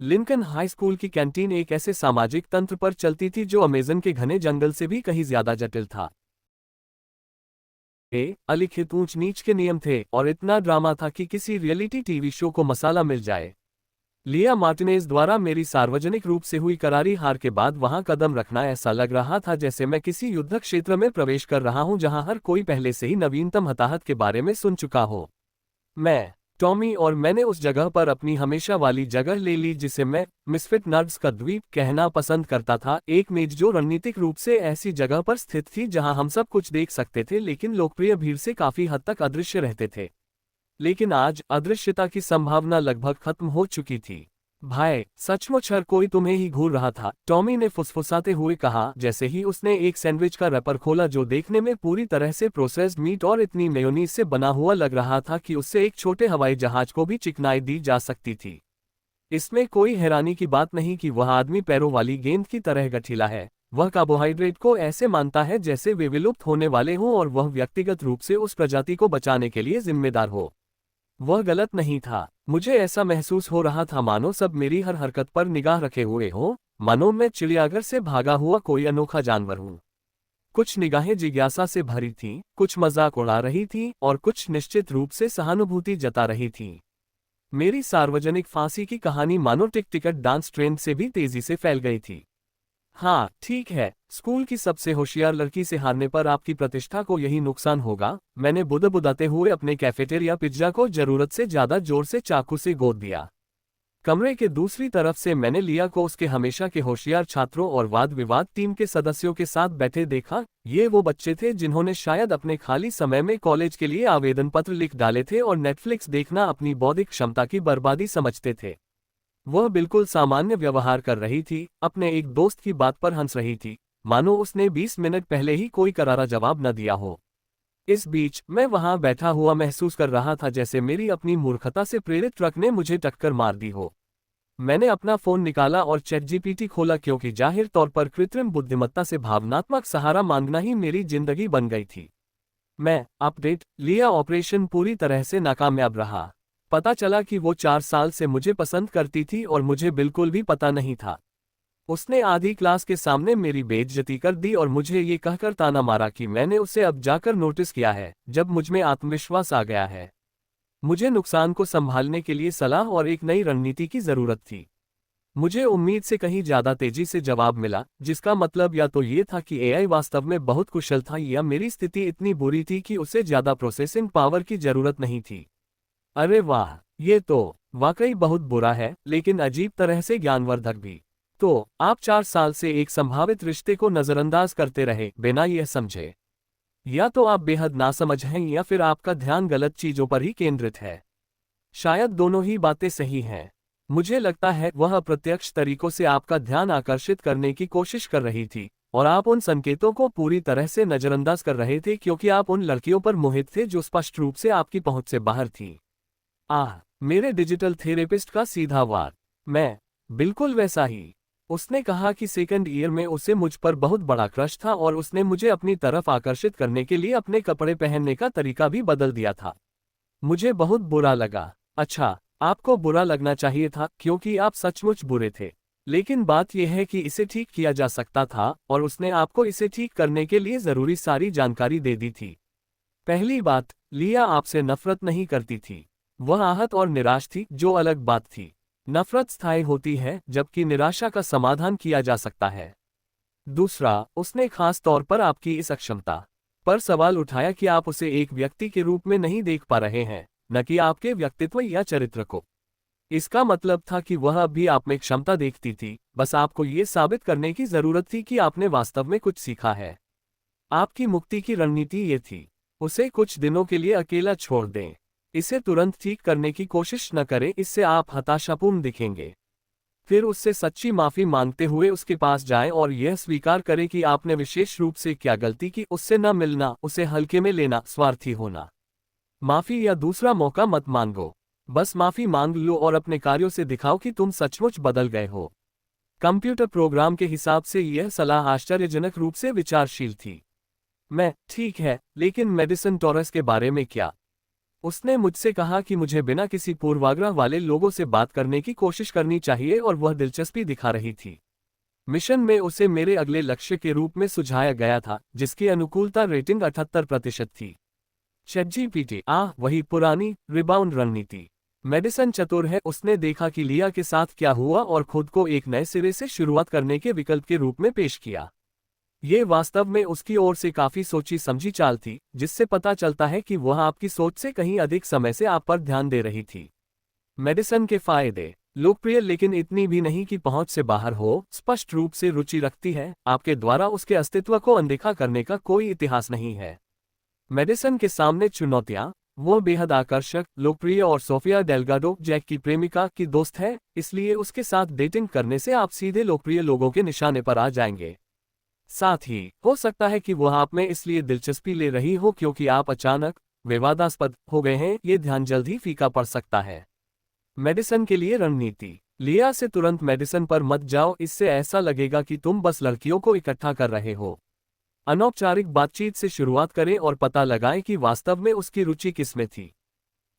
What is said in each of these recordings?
Lincoln high school की canteen एक ऐसे सामाजिक तंत्र पर चलती थी जो अमेज़न के घने जंगल से भी कहीं ज्यादा जटिल था। अलिखित ऊंच नीच के नियम थे और इतना ड्रामा था कि किसी रियलिटी टीवी शो को मसाला मिल जाए। लिया मार्टिनेज द्वारा मेरी सार्वजनिक रूप से हुई करारी हार के बाद वहां कदम रखना ऐसा लग रहा था जैसे मैं किसी युद्ध क्षेत्र में प्रवेश कर रहा हूं जहां हर कोई पहले से ही नवीनतम हताहत के बारे में सुन चुका हो। मैं, टॉमी और मैंने उस जगह पर अपनी हमेशा वाली जगह ले ली जिसे मैं मिसफिट नर्ड्स का द्वीप कहना पसंद करता था, एक मेज जो रणनीतिक रूप से ऐसी जगह पर स्थित थी जहां हम सब कुछ देख सकते थे लेकिन लोकप्रिय भीड़ से काफी हद तक अदृश्य रहते थे। लेकिन आज अदृश्यता की संभावना लगभग खत्म हो चुकी थी। भाई, सचमुच हर कोई तुम्हें ही घूर रहा था, टॉमी ने फुसफुसाते हुए कहा जैसे ही उसने एक सैंडविच का रैपर खोला जो देखने में पूरी तरह से प्रोसेस्ड मीट और इतनी मेयोनीज से बना हुआ लग रहा था कि उससे एक छोटे हवाई जहाज को भी चिकनाई दी जा सकती थी। इसमें कोई हैरानी की बात नहीं कि वह आदमी पैरों वाली गेंद की तरह गठीला है। वह कार्बोहाइड्रेट को ऐसे मानता है जैसे वे विलुप्त होने वाले हों और वह व्यक्तिगत रूप से उस प्रजाति को बचाने के लिए जिम्मेदार हो। वह गलत नहीं था। मुझे ऐसा महसूस हो रहा था मानो सब मेरी हर हरकत पर निगाह रखे हुए हो, मानो मैं चिड़ियाघर से भागा हुआ कोई अनोखा जानवर हूँ। कुछ निगाहें जिज्ञासा से भरी थीं, कुछ मजाक उड़ा रही थीं और कुछ निश्चित रूप से सहानुभूति जता रही थीं। मेरी सार्वजनिक फांसी की कहानी मानो टिकट डांस ट्रेंड से भी तेजी से फैल गई थी। हाँ ठीक है, स्कूल की सबसे होशियार लड़की से हारने पर आपकी प्रतिष्ठा को यही नुकसान होगा। मैंने बुदबुदाते हुए अपने कैफेटेरिया पिज्जा को जरूरत से ज्यादा जोर से चाकू से गोद दिया। कमरे के दूसरी तरफ से मैंने लिया को उसके हमेशा के होशियार छात्रों और वाद विवाद टीम के सदस्यों के साथ बैठे देखा। ये वो बच्चे थे जिन्होंने शायद अपने खाली समय में कॉलेज के लिए आवेदन पत्र लिख डाले थे और नेटफ्लिक्स देखना अपनी बौद्धिक क्षमता की बर्बादी समझते थे। वह बिल्कुल सामान्य व्यवहार कर रही थी, अपने एक दोस्त की बात पर हंस रही थी, मानो उसने 20 मिनट पहले ही कोई करारा जवाब न दिया हो। इस बीच मैं वहां बैठा हुआ महसूस कर रहा था जैसे मेरी अपनी मूर्खता से प्रेरित ट्रक ने मुझे टक्कर मार दी हो। मैंने अपना फोन निकाला और चैटजीपीटी खोला क्योंकि जाहिर तौर पर कृत्रिम बुद्धिमत्ता से भावनात्मक सहारा मांगना ही मेरी जिंदगी बन गई थी। मैं अपडेट लिया ऑपरेशन पूरी तरह से नाकामयाब रहा। पता चला कि वो 4 साल से मुझे पसंद करती थी और मुझे बिल्कुल भी पता नहीं था। उसने आधी क्लास के सामने मेरी बेइज्जती कर दी और मुझे ये कहकर ताना मारा कि मैंने उसे अब जाकर नोटिस किया है, जब मुझमें आत्मविश्वास आ गया है। मुझे नुकसान को संभालने के लिए सलाह और एक नई रणनीति की जरूरत थी। मुझे उम्मीद से कहीं ज्यादा तेजी से जवाब मिला, जिसका मतलब या तो ये था कि एआई वास्तव में बहुत कुशल था या मेरी स्थिति इतनी बुरी थी कि उसे ज्यादा प्रोसेसिंग पावर की जरूरत नहीं थी। अरे वाह, ये तो वाकई बहुत बुरा है, लेकिन अजीब तरह से ज्ञानवर्धक भी। तो आप 4 साल से एक संभावित रिश्ते को नजरअंदाज करते रहे बिना यह समझे। या तो आप बेहद नासमझ हैं या फिर आपका ध्यान गलत चीजों पर ही केंद्रित है। शायद दोनों ही बातें सही हैं। मुझे लगता है वह अप्रत्यक्ष तरीकों से आपका ध्यान आकर्षित करने की कोशिश कर रही थी और आप उन संकेतों को पूरी तरह से नजरअंदाज कर रहे थे क्योंकि आप उन लड़कियों पर मोहित थे जो स्पष्ट रूप से आपकी पहुंच से बाहर थी। मेरे डिजिटल थेरेपिस्ट का सीधा वार। मैं बिल्कुल वैसा ही। उसने कहा कि सेकंड ईयर में उसे मुझ पर बहुत बड़ा क्रश था और उसने मुझे अपनी तरफ आकर्षित करने के लिए अपने कपड़े पहनने का तरीका भी बदल दिया था। मुझे बहुत बुरा लगा। अच्छा, आपको बुरा लगना चाहिए था क्योंकि आप सचमुच बुरे थे। लेकिन बात यह है कि इसे ठीक किया जा सकता था और उसने आपको इसे ठीक करने के लिए जरूरी सारी जानकारी दे दी थी। पहली बात, लिया आपसे नफरत नहीं करती थी। वह आहत और निराश थी, जो अलग बात थी। नफरत स्थायी होती है जबकि निराशा का समाधान किया जा सकता है। दूसरा, उसने खास तौर पर आपकी इस अक्षमता पर सवाल उठाया कि आप उसे एक व्यक्ति के रूप में नहीं देख पा रहे हैं, न कि आपके व्यक्तित्व या चरित्र को। इसका मतलब था कि वह अब भी आप में क्षमता देखती थी, बस आपको ये साबित करने की जरूरत थी कि आपने वास्तव में कुछ सीखा है। आपकी मुक्ति की रणनीति ये थी, उसे कुछ दिनों के लिए अकेला छोड़ दें। इसे तुरंत ठीक करने की कोशिश न करें, इससे आप हताशापूर्ण दिखेंगे। फिर उससे सच्ची माफी मांगते हुए उसके पास जाएं और यह स्वीकार करें कि आपने विशेष रूप से क्या गलती की, उससे न मिलना, उसे हल्के में लेना, स्वार्थी होना। माफी या दूसरा मौका मत मांगो, बस माफी मांग लो और अपने कार्यों से दिखाओ कि तुम सचमुच बदल गए हो। कंप्यूटर प्रोग्राम के हिसाब से यह सलाह आश्चर्यजनक रूप से विचारशील थी। मैं ठीक है, लेकिन मेडिसन टॉरस के बारे में क्या? उसने मुझसे कहा कि मुझे बिना किसी पूर्वाग्रह वाले लोगों से बात करने की कोशिश करनी चाहिए और वह दिलचस्पी दिखा रही थी। मिशन में उसे मेरे अगले लक्ष्य के रूप में सुझाया गया था, जिसकी अनुकूलता रेटिंग 78% थी। ChatGPT वही पुरानी रिबाउंड रणनीति। मेडिसन चतुर है, उसने देखा कि लिया के साथ क्या हुआ और खुद को एक नए सिरे से शुरुआत करने के विकल्प के रूप में पेश किया। ये वास्तव में उसकी ओर से काफी सोची समझी चाल थी, जिससे पता चलता है कि वह आपकी सोच से कहीं अधिक समय से आप पर ध्यान दे रही थी। मेडिसन के फायदे। लोकप्रिय लेकिन इतनी भी नहीं कि पहुंच से बाहर हो, स्पष्ट रूप से रुचि रखती है, आपके द्वारा उसके अस्तित्व को अनदेखा करने का कोई इतिहास नहीं है। मेडिसन के सामने चुनौतियां। वो बेहद आकर्षक, लोकप्रिय और सोफिया डेल्गाडो जैक की प्रेमिका की दोस्त है, इसलिए उसके साथ डेटिंग करने से आप सीधे लोकप्रिय लोगों के निशाने पर आ जाएंगे। साथ ही हो सकता है कि वह आप में इसलिए दिलचस्पी ले रही हो क्योंकि आप अचानक विवादास्पद हो गए हैं, ये ध्यान जल्द ही फीका पड़ सकता है। मेडिसन के लिए रणनीति। लिया से तुरंत मेडिसन पर मत जाओ, इससे ऐसा लगेगा कि तुम बस लड़कियों को इकट्ठा कर रहे हो। अनौपचारिक बातचीत से शुरुआत करें और पता लगाएं कि वास्तव में उसकी रुचि किसमें थी।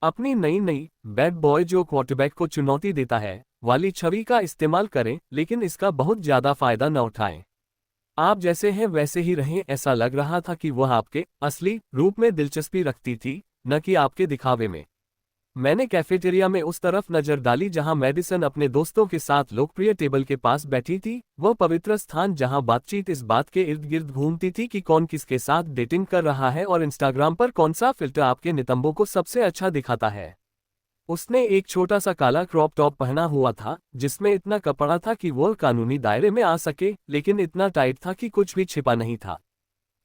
अपनी नई बैड बॉय जो क्वार्टरबैक को चुनौती देता है वाली छवि का इस्तेमाल करें, लेकिन इसका बहुत ज्यादा फायदा न उठाएं। आप जैसे हैं वैसे ही रहें। ऐसा लग रहा था कि वह आपके असली रूप में दिलचस्पी रखती थी, न कि आपके दिखावे में। मैंने कैफेटेरिया में उस तरफ नजर डाली जहां मेडिसन अपने दोस्तों के साथ लोकप्रिय टेबल के पास बैठी थी, वह पवित्र स्थान जहां बातचीत इस बात के इर्द गिर्द घूमती थी कि कौन किसके साथ डेटिंग कर रहा है और इंस्टाग्राम पर कौन सा फिल्टर आपके नितंबों को सबसे अच्छा दिखाता है। उसने एक छोटा सा काला क्रॉप टॉप पहना हुआ था, जिसमें इतना कपड़ा था कि वह कानूनी दायरे में आ सके, लेकिन इतना टाइट था कि कुछ भी छिपा नहीं था।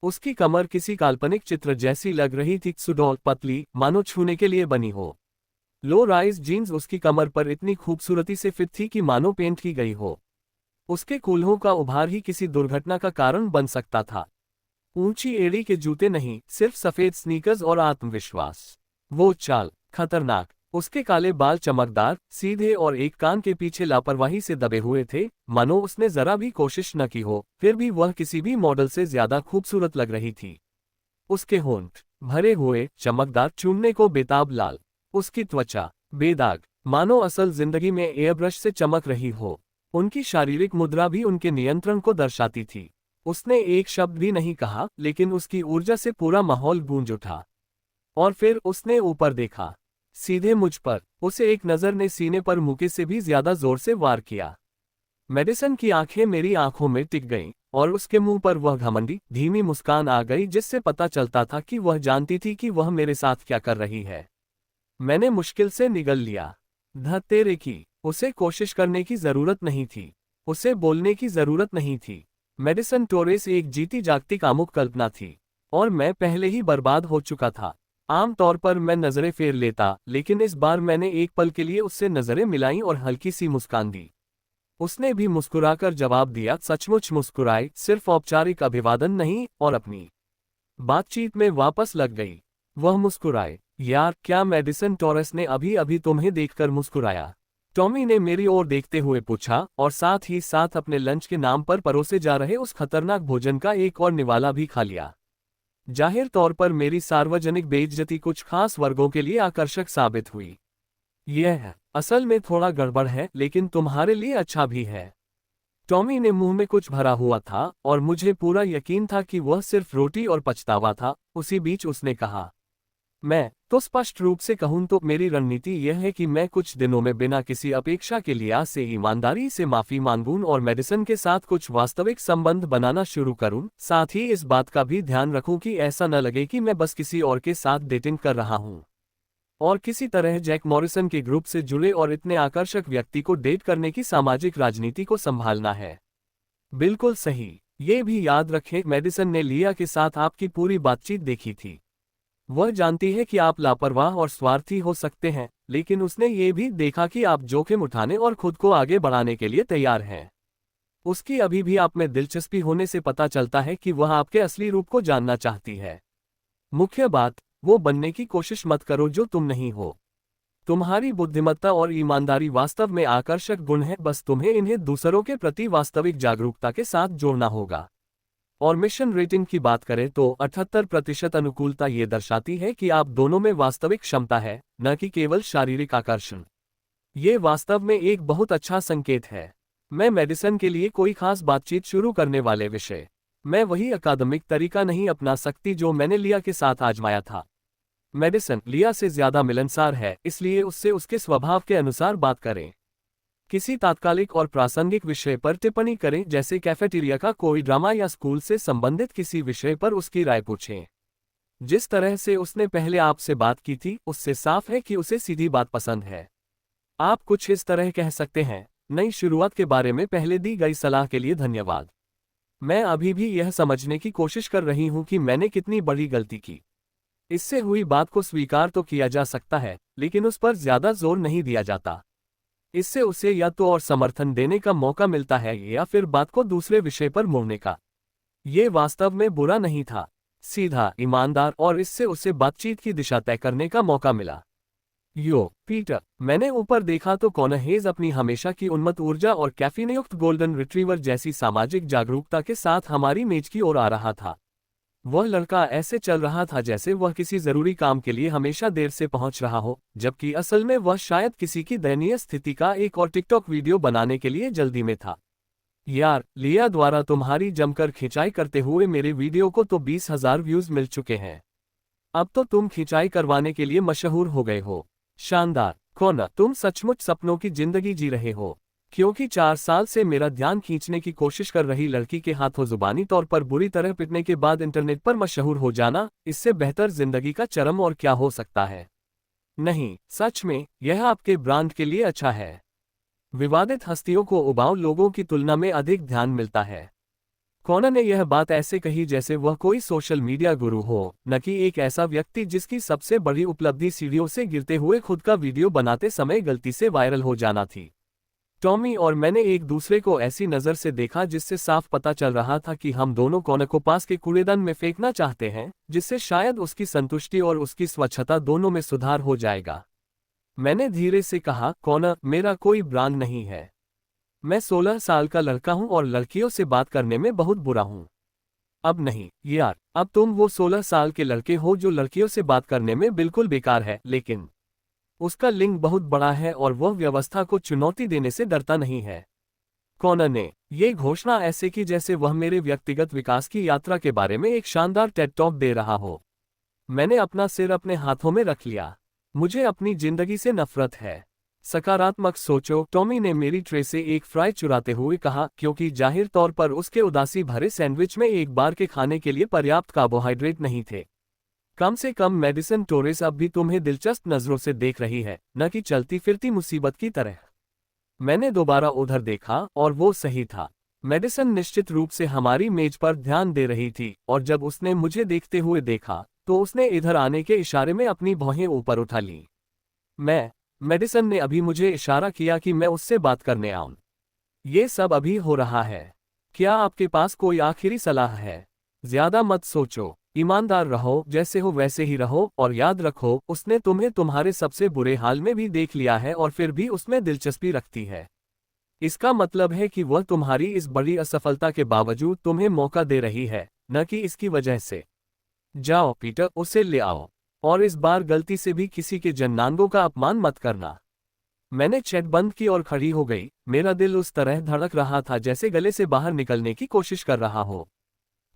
उसकी कमर किसी काल्पनिक चित्र जैसी लग रही थी, सुडौल, पतली, मानो छूने के लिए बनी हो। लो राइज जीन्स उसकी कमर पर इतनी खूबसूरती से फिट थी कि मानो पेंट की गई हो। उसके कूल्हों का उभार ही किसी दुर्घटना का कारण बन सकता था। ऊंची एड़ी के जूते नहीं, सिर्फ सफेद स्नीकर्स और आत्मविश्वास। वो चाल खतरनाक। उसके काले बाल चमकदार, सीधे और एक कान के पीछे लापरवाही से दबे हुए थे, मानो उसने जरा भी कोशिश न की हो। फिर भी वह किसी भी मॉडल से ज्यादा खूबसूरत लग रही थी। उसके होंठ भरे हुए, चमकदार, चूमने को बेताब लाल। उसकी त्वचा बेदाग, मानो असल जिंदगी में एयरब्रश से चमक रही हो। उनकी शारीरिक मुद्रा भी उनके नियंत्रण को दर्शाती थी। उसने एक शब्द भी नहीं कहा, लेकिन उसकी ऊर्जा से पूरा माहौल गूंज उठा। और फिर उसने ऊपर देखा, सीधे मुझ पर। उसे एक नजर ने सीने पर मुके से भी ज्यादा जोर से वार किया। मेडिसन की आंखें मेरी आंखों में टिक गईं, और उसके मुंह पर वह घमंडी, धीमी मुस्कान आ गई जिससे पता चलता था कि वह जानती थी कि वह मेरे साथ क्या कर रही है। मैंने मुश्किल से निगल लिया, तेरे की। उसे कोशिश करने की जरूरत नहीं थी, उसे बोलने की जरूरत नहीं थी। मेडिसन टोरेस एक जीती जागती कामुक कल्पना थी, और मैं पहले ही बर्बाद हो चुका था। आमतौर पर मैं नजरें फेर लेता, लेकिन इस बार मैंने एक पल के लिए उससे नजरें मिलाईं और हल्की सी मुस्कान दी। उसने भी मुस्कुराकर जवाब दिया, सचमुच मुस्कुराई, सिर्फ औपचारिक अभिवादन नहीं, और अपनी बातचीत में वापस लग गई। वह मुस्कुराए। यार, क्या मेडिसन टोरेस ने अभी अभी तुम्हें देखकर मुस्कुराया? टॉमी ने मेरी ओर देखते हुए पूछा, और साथ ही साथ अपने लंच के नाम पर परोसे जा रहे उस खतरनाक भोजन का एक और निवाला भी खा लिया। जाहिर तौर पर मेरी सार्वजनिक बेइज्जती कुछ खास वर्गों के लिए आकर्षक साबित हुई। यह असल में थोड़ा गड़बड़ है, लेकिन तुम्हारे लिए अच्छा भी है। टॉमी ने मुंह में कुछ भरा हुआ था, और मुझे पूरा यकीन था कि वह सिर्फ रोटी और पछतावा था। उसी बीच उसने कहा, मैं तो स्पष्ट रूप से कहूं तो मेरी रणनीति यह है कि मैं कुछ दिनों में बिना किसी अपेक्षा के लिहाज से ईमानदारी से माफी मांगूं और मेडिसन के साथ कुछ वास्तविक संबंध बनाना शुरू करूं। साथ ही इस बात का भी ध्यान रखूं कि ऐसा न लगे कि मैं बस किसी और के साथ डेटिंग कर रहा हूं। और किसी तरह जैक मॉरिसन के ग्रुप से जुड़े और इतने आकर्षक व्यक्ति को डेट करने की सामाजिक राजनीति को संभालना है। बिल्कुल सही। ये भी याद रखें, मेडिसन ने लिया के साथ आपकी पूरी बातचीत देखी थी। वह जानती है कि आप लापरवाह और स्वार्थी हो सकते हैं, लेकिन उसने ये भी देखा कि आप जोखिम उठाने और खुद को आगे बढ़ाने के लिए तैयार हैं। उसकी अभी भी आप में दिलचस्पी होने से पता चलता है कि वह आपके असली रूप को जानना चाहती है। मुख्य बात, वो बनने की कोशिश मत करो जो तुम नहीं हो। तुम्हारी बुद्धिमत्ता और ईमानदारी वास्तव में आकर्षक गुण है, बस तुम्हें इन्हें दूसरों के प्रति वास्तविक जागरूकता के साथ जोड़ना होगा। और मिशन रेटिंग की बात करें तो 78% अनुकूलता ये दर्शाती है कि आप दोनों में वास्तविक क्षमता है, न कि केवल शारीरिक आकर्षण। ये वास्तव में एक बहुत अच्छा संकेत है। मैं मेडिसन के लिए कोई खास बातचीत शुरू करने वाले विषय। मैं वही अकादमिक तरीका नहीं अपना सकती जो मैंने लिया के साथ आजमाया था। मेडिसन लिया से ज्यादा मिलनसार है, इसलिए उससे उसके स्वभाव के अनुसार बात करें। किसी तात्कालिक और प्रासंगिक विषय पर टिप्पणी करें, जैसे कैफेटेरिया का कोई ड्रामा या स्कूल से संबंधित किसी विषय पर उसकी राय पूछें। जिस तरह से उसने पहले आपसे बात की थी, उससे साफ है कि उसे सीधी बात पसंद है। आप कुछ इस तरह कह सकते हैं, नई शुरुआत के बारे में पहले दी गई सलाह के लिए धन्यवाद। मैं अभी भी यह समझने की कोशिश कर रही हूं कि मैंने कितनी बड़ी गलती की। इससे हुई बात को स्वीकार तो किया जा सकता है, लेकिन उस पर ज्यादा जोर नहीं दिया जाता। इससे उसे या तो और समर्थन देने का मौका मिलता है या फिर बात को दूसरे विषय पर मोड़ने का। ये वास्तव में बुरा नहीं था, सीधा, ईमानदार, और इससे उसे बातचीत की दिशा तय करने का मौका मिला। पीटर, मैंने ऊपर देखा तो कॉनहेज अपनी हमेशा की उन्मत्त ऊर्जा और कैफीनयुक्त गोल्डन रिट्रीवर जैसी सामाजिक जागरूकता के साथ हमारी मेज की ओर आ रहा था। वह लड़का ऐसे चल रहा था जैसे वह किसी जरूरी काम के लिए हमेशा देर से पहुंच रहा हो, जबकि असल में वह शायद किसी की दयनीय स्थिति का एक और टिकटॉक वीडियो बनाने के लिए जल्दी में था। यार, लिया द्वारा तुम्हारी जमकर खिंचाई करते हुए मेरे वीडियो को तो 20,000 व्यूज मिल चुके हैं। अब तो तुम खिंचाई करवाने के लिए मशहूर हो गए हो। शानदार। कॉनर, तुम सचमुच सपनों की जिंदगी जी रहे हो, क्योंकि 4 साल से मेरा ध्यान खींचने की कोशिश कर रही लड़की के हाथों जुबानी तौर पर बुरी तरह पिटने के बाद इंटरनेट पर मशहूर हो जाना, इससे बेहतर जिंदगी का चरम और क्या हो सकता है। नहीं, सच में, यह आपके ब्रांड के लिए अच्छा है। विवादित हस्तियों को उबाऊ लोगों की तुलना में अधिक ध्यान मिलता है। कॉनर ने यह बात ऐसे कही जैसे वह कोई सोशल मीडिया गुरु हो, न कि एक ऐसा व्यक्ति जिसकी सबसे बड़ी उपलब्धि सीढ़ियों से गिरते हुए खुद का वीडियो बनाते समय गलती से वायरल हो जाना थी। टॉमी और मैंने एक दूसरे को ऐसी नज़र से देखा जिससे साफ पता चल रहा था कि हम दोनों कॉनर को पास के कूड़ेदान में फेंकना चाहते हैं, जिससे शायद उसकी संतुष्टि और उसकी स्वच्छता दोनों में सुधार हो जाएगा। मैंने धीरे से कहा, कॉनर, मेरा कोई ब्रांड नहीं है। मैं 16 साल का लड़का हूं और लड़कियों से बात करने में बहुत बुरा हूं। अब नहीं, यार, अब तुम वो 16 साल के लड़के हो जो लड़कियों से बात करने में बिल्कुल बेकार है, लेकिन उसका लिंग बहुत बड़ा है और वह व्यवस्था को चुनौती देने से डरता नहीं है। कॉनर ने ये घोषणा ऐसे की जैसे वह मेरे व्यक्तिगत विकास की यात्रा के बारे में एक शानदार टेड टॉक दे रहा हो। मैंने अपना सिर अपने हाथों में रख लिया। मुझे अपनी जिंदगी से नफरत है। सकारात्मक सोचो, टॉमी ने मेरी ट्रे से एक फ्राई चुराते हुए कहा, क्योंकि जाहिर तौर पर उसके उदासी भरे सैंडविच में एक बार के खाने के लिए पर्याप्त कार्बोहाइड्रेट नहीं थे। कम से कम मेडिसन टोरेस अब भी तुम्हें दिलचस्प नजरों से देख रही है, न कि चलती फिरती मुसीबत की तरह। मैंने दोबारा उधर देखा और वो सही था। मेडिसन निश्चित रूप से हमारी मेज पर ध्यान दे रही थी, और जब उसने मुझे देखते हुए देखा तो उसने इधर आने के इशारे में अपनी भौहें ऊपर उठा ली। मेडिसन ने अभी मुझे इशारा किया कि मैं उससे बात करने आऊं। ये सब अभी हो रहा है। क्या आपके पास कोई आखिरी सलाह है? ज्यादा मत सोचो, ईमानदार रहो, जैसे हो वैसे ही रहो, और याद रखो, उसने तुम्हें तुम्हारे सबसे बुरे हाल में भी देख लिया है और फिर भी उसमें दिलचस्पी रखती है। इसका मतलब है कि वह तुम्हारी इस बड़ी असफलता के बावजूद तुम्हें मौका दे रही है, न कि इसकी वजह से। जाओ पीटर, उसे ले आओ, और इस बार गलती से भी किसी के जननांगों का अपमान मत करना। मैंने चैट बंद की और खड़ी हो गई। मेरा दिल उस तरह धड़क रहा था जैसे गले से बाहर निकलने की कोशिश कर रहा हो।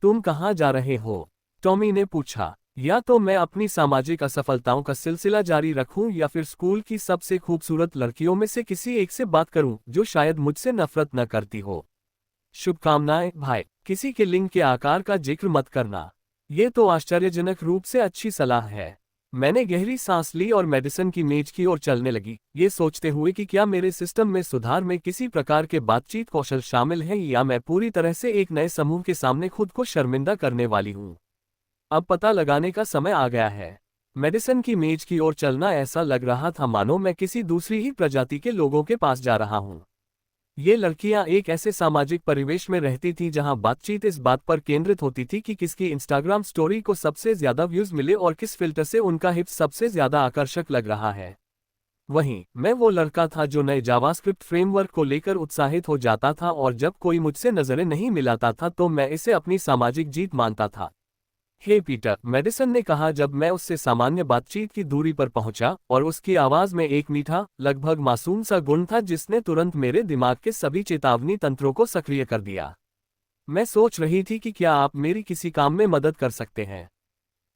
तुम कहाँ जा रहे हो? टॉमी ने पूछा। या तो मैं अपनी सामाजिक असफलताओं का सिलसिला जारी रखूं या फिर स्कूल की सबसे खूबसूरत लड़कियों में से किसी एक से बात करूं जो शायद मुझसे नफरत न करती हो। शुभकामनाएं भाई। किसी के लिंग के आकार का जिक्र मत करना। ये तो आश्चर्यजनक रूप से अच्छी सलाह है। मैंने गहरी सांस ली और मेडिसन की मेज की ओर चलने लगी, ये सोचते हुए कि क्या मेरे सिस्टम में सुधार में किसी प्रकार के बातचीत कौशल शामिल हैं या मैं पूरी तरह से एक नए समूह के सामने खुद को शर्मिंदा करने वाली हूं। अब पता लगाने का समय आ गया है। मेडिसन की मेज की ओर चलना ऐसा लग रहा था मानो मैं किसी दूसरी ही प्रजाति के लोगों के पास जा रहा हूं। ये लड़कियां एक ऐसे सामाजिक परिवेश में रहती थीं जहां बातचीत इस बात पर केंद्रित होती थी कि किसकी इंस्टाग्राम स्टोरी को सबसे ज्यादा व्यूज मिले और किस फिल्टर से उनका हिप सबसे ज्यादा आकर्षक लग रहा है। वहीं मैं वो लड़का था जो नए जावास्क्रिप्ट फ्रेमवर्क को लेकर उत्साहित हो जाता था और जब कोई मुझसे नजरें नहीं मिलाता था तो मैं इसे अपनी सामाजिक जीत मानता था। हे पीटर, मेडिसन ने कहा जब मैं उससे सामान्य बातचीत की दूरी पर पहुंचा, और उसकी आवाज में एक मीठा, लगभग मासूम सा गुण था जिसने तुरंत मेरे दिमाग के सभी चेतावनी तंत्रों को सक्रिय कर दिया। मैं सोच रही थी कि क्या आप मेरी किसी काम में मदद कर सकते हैं।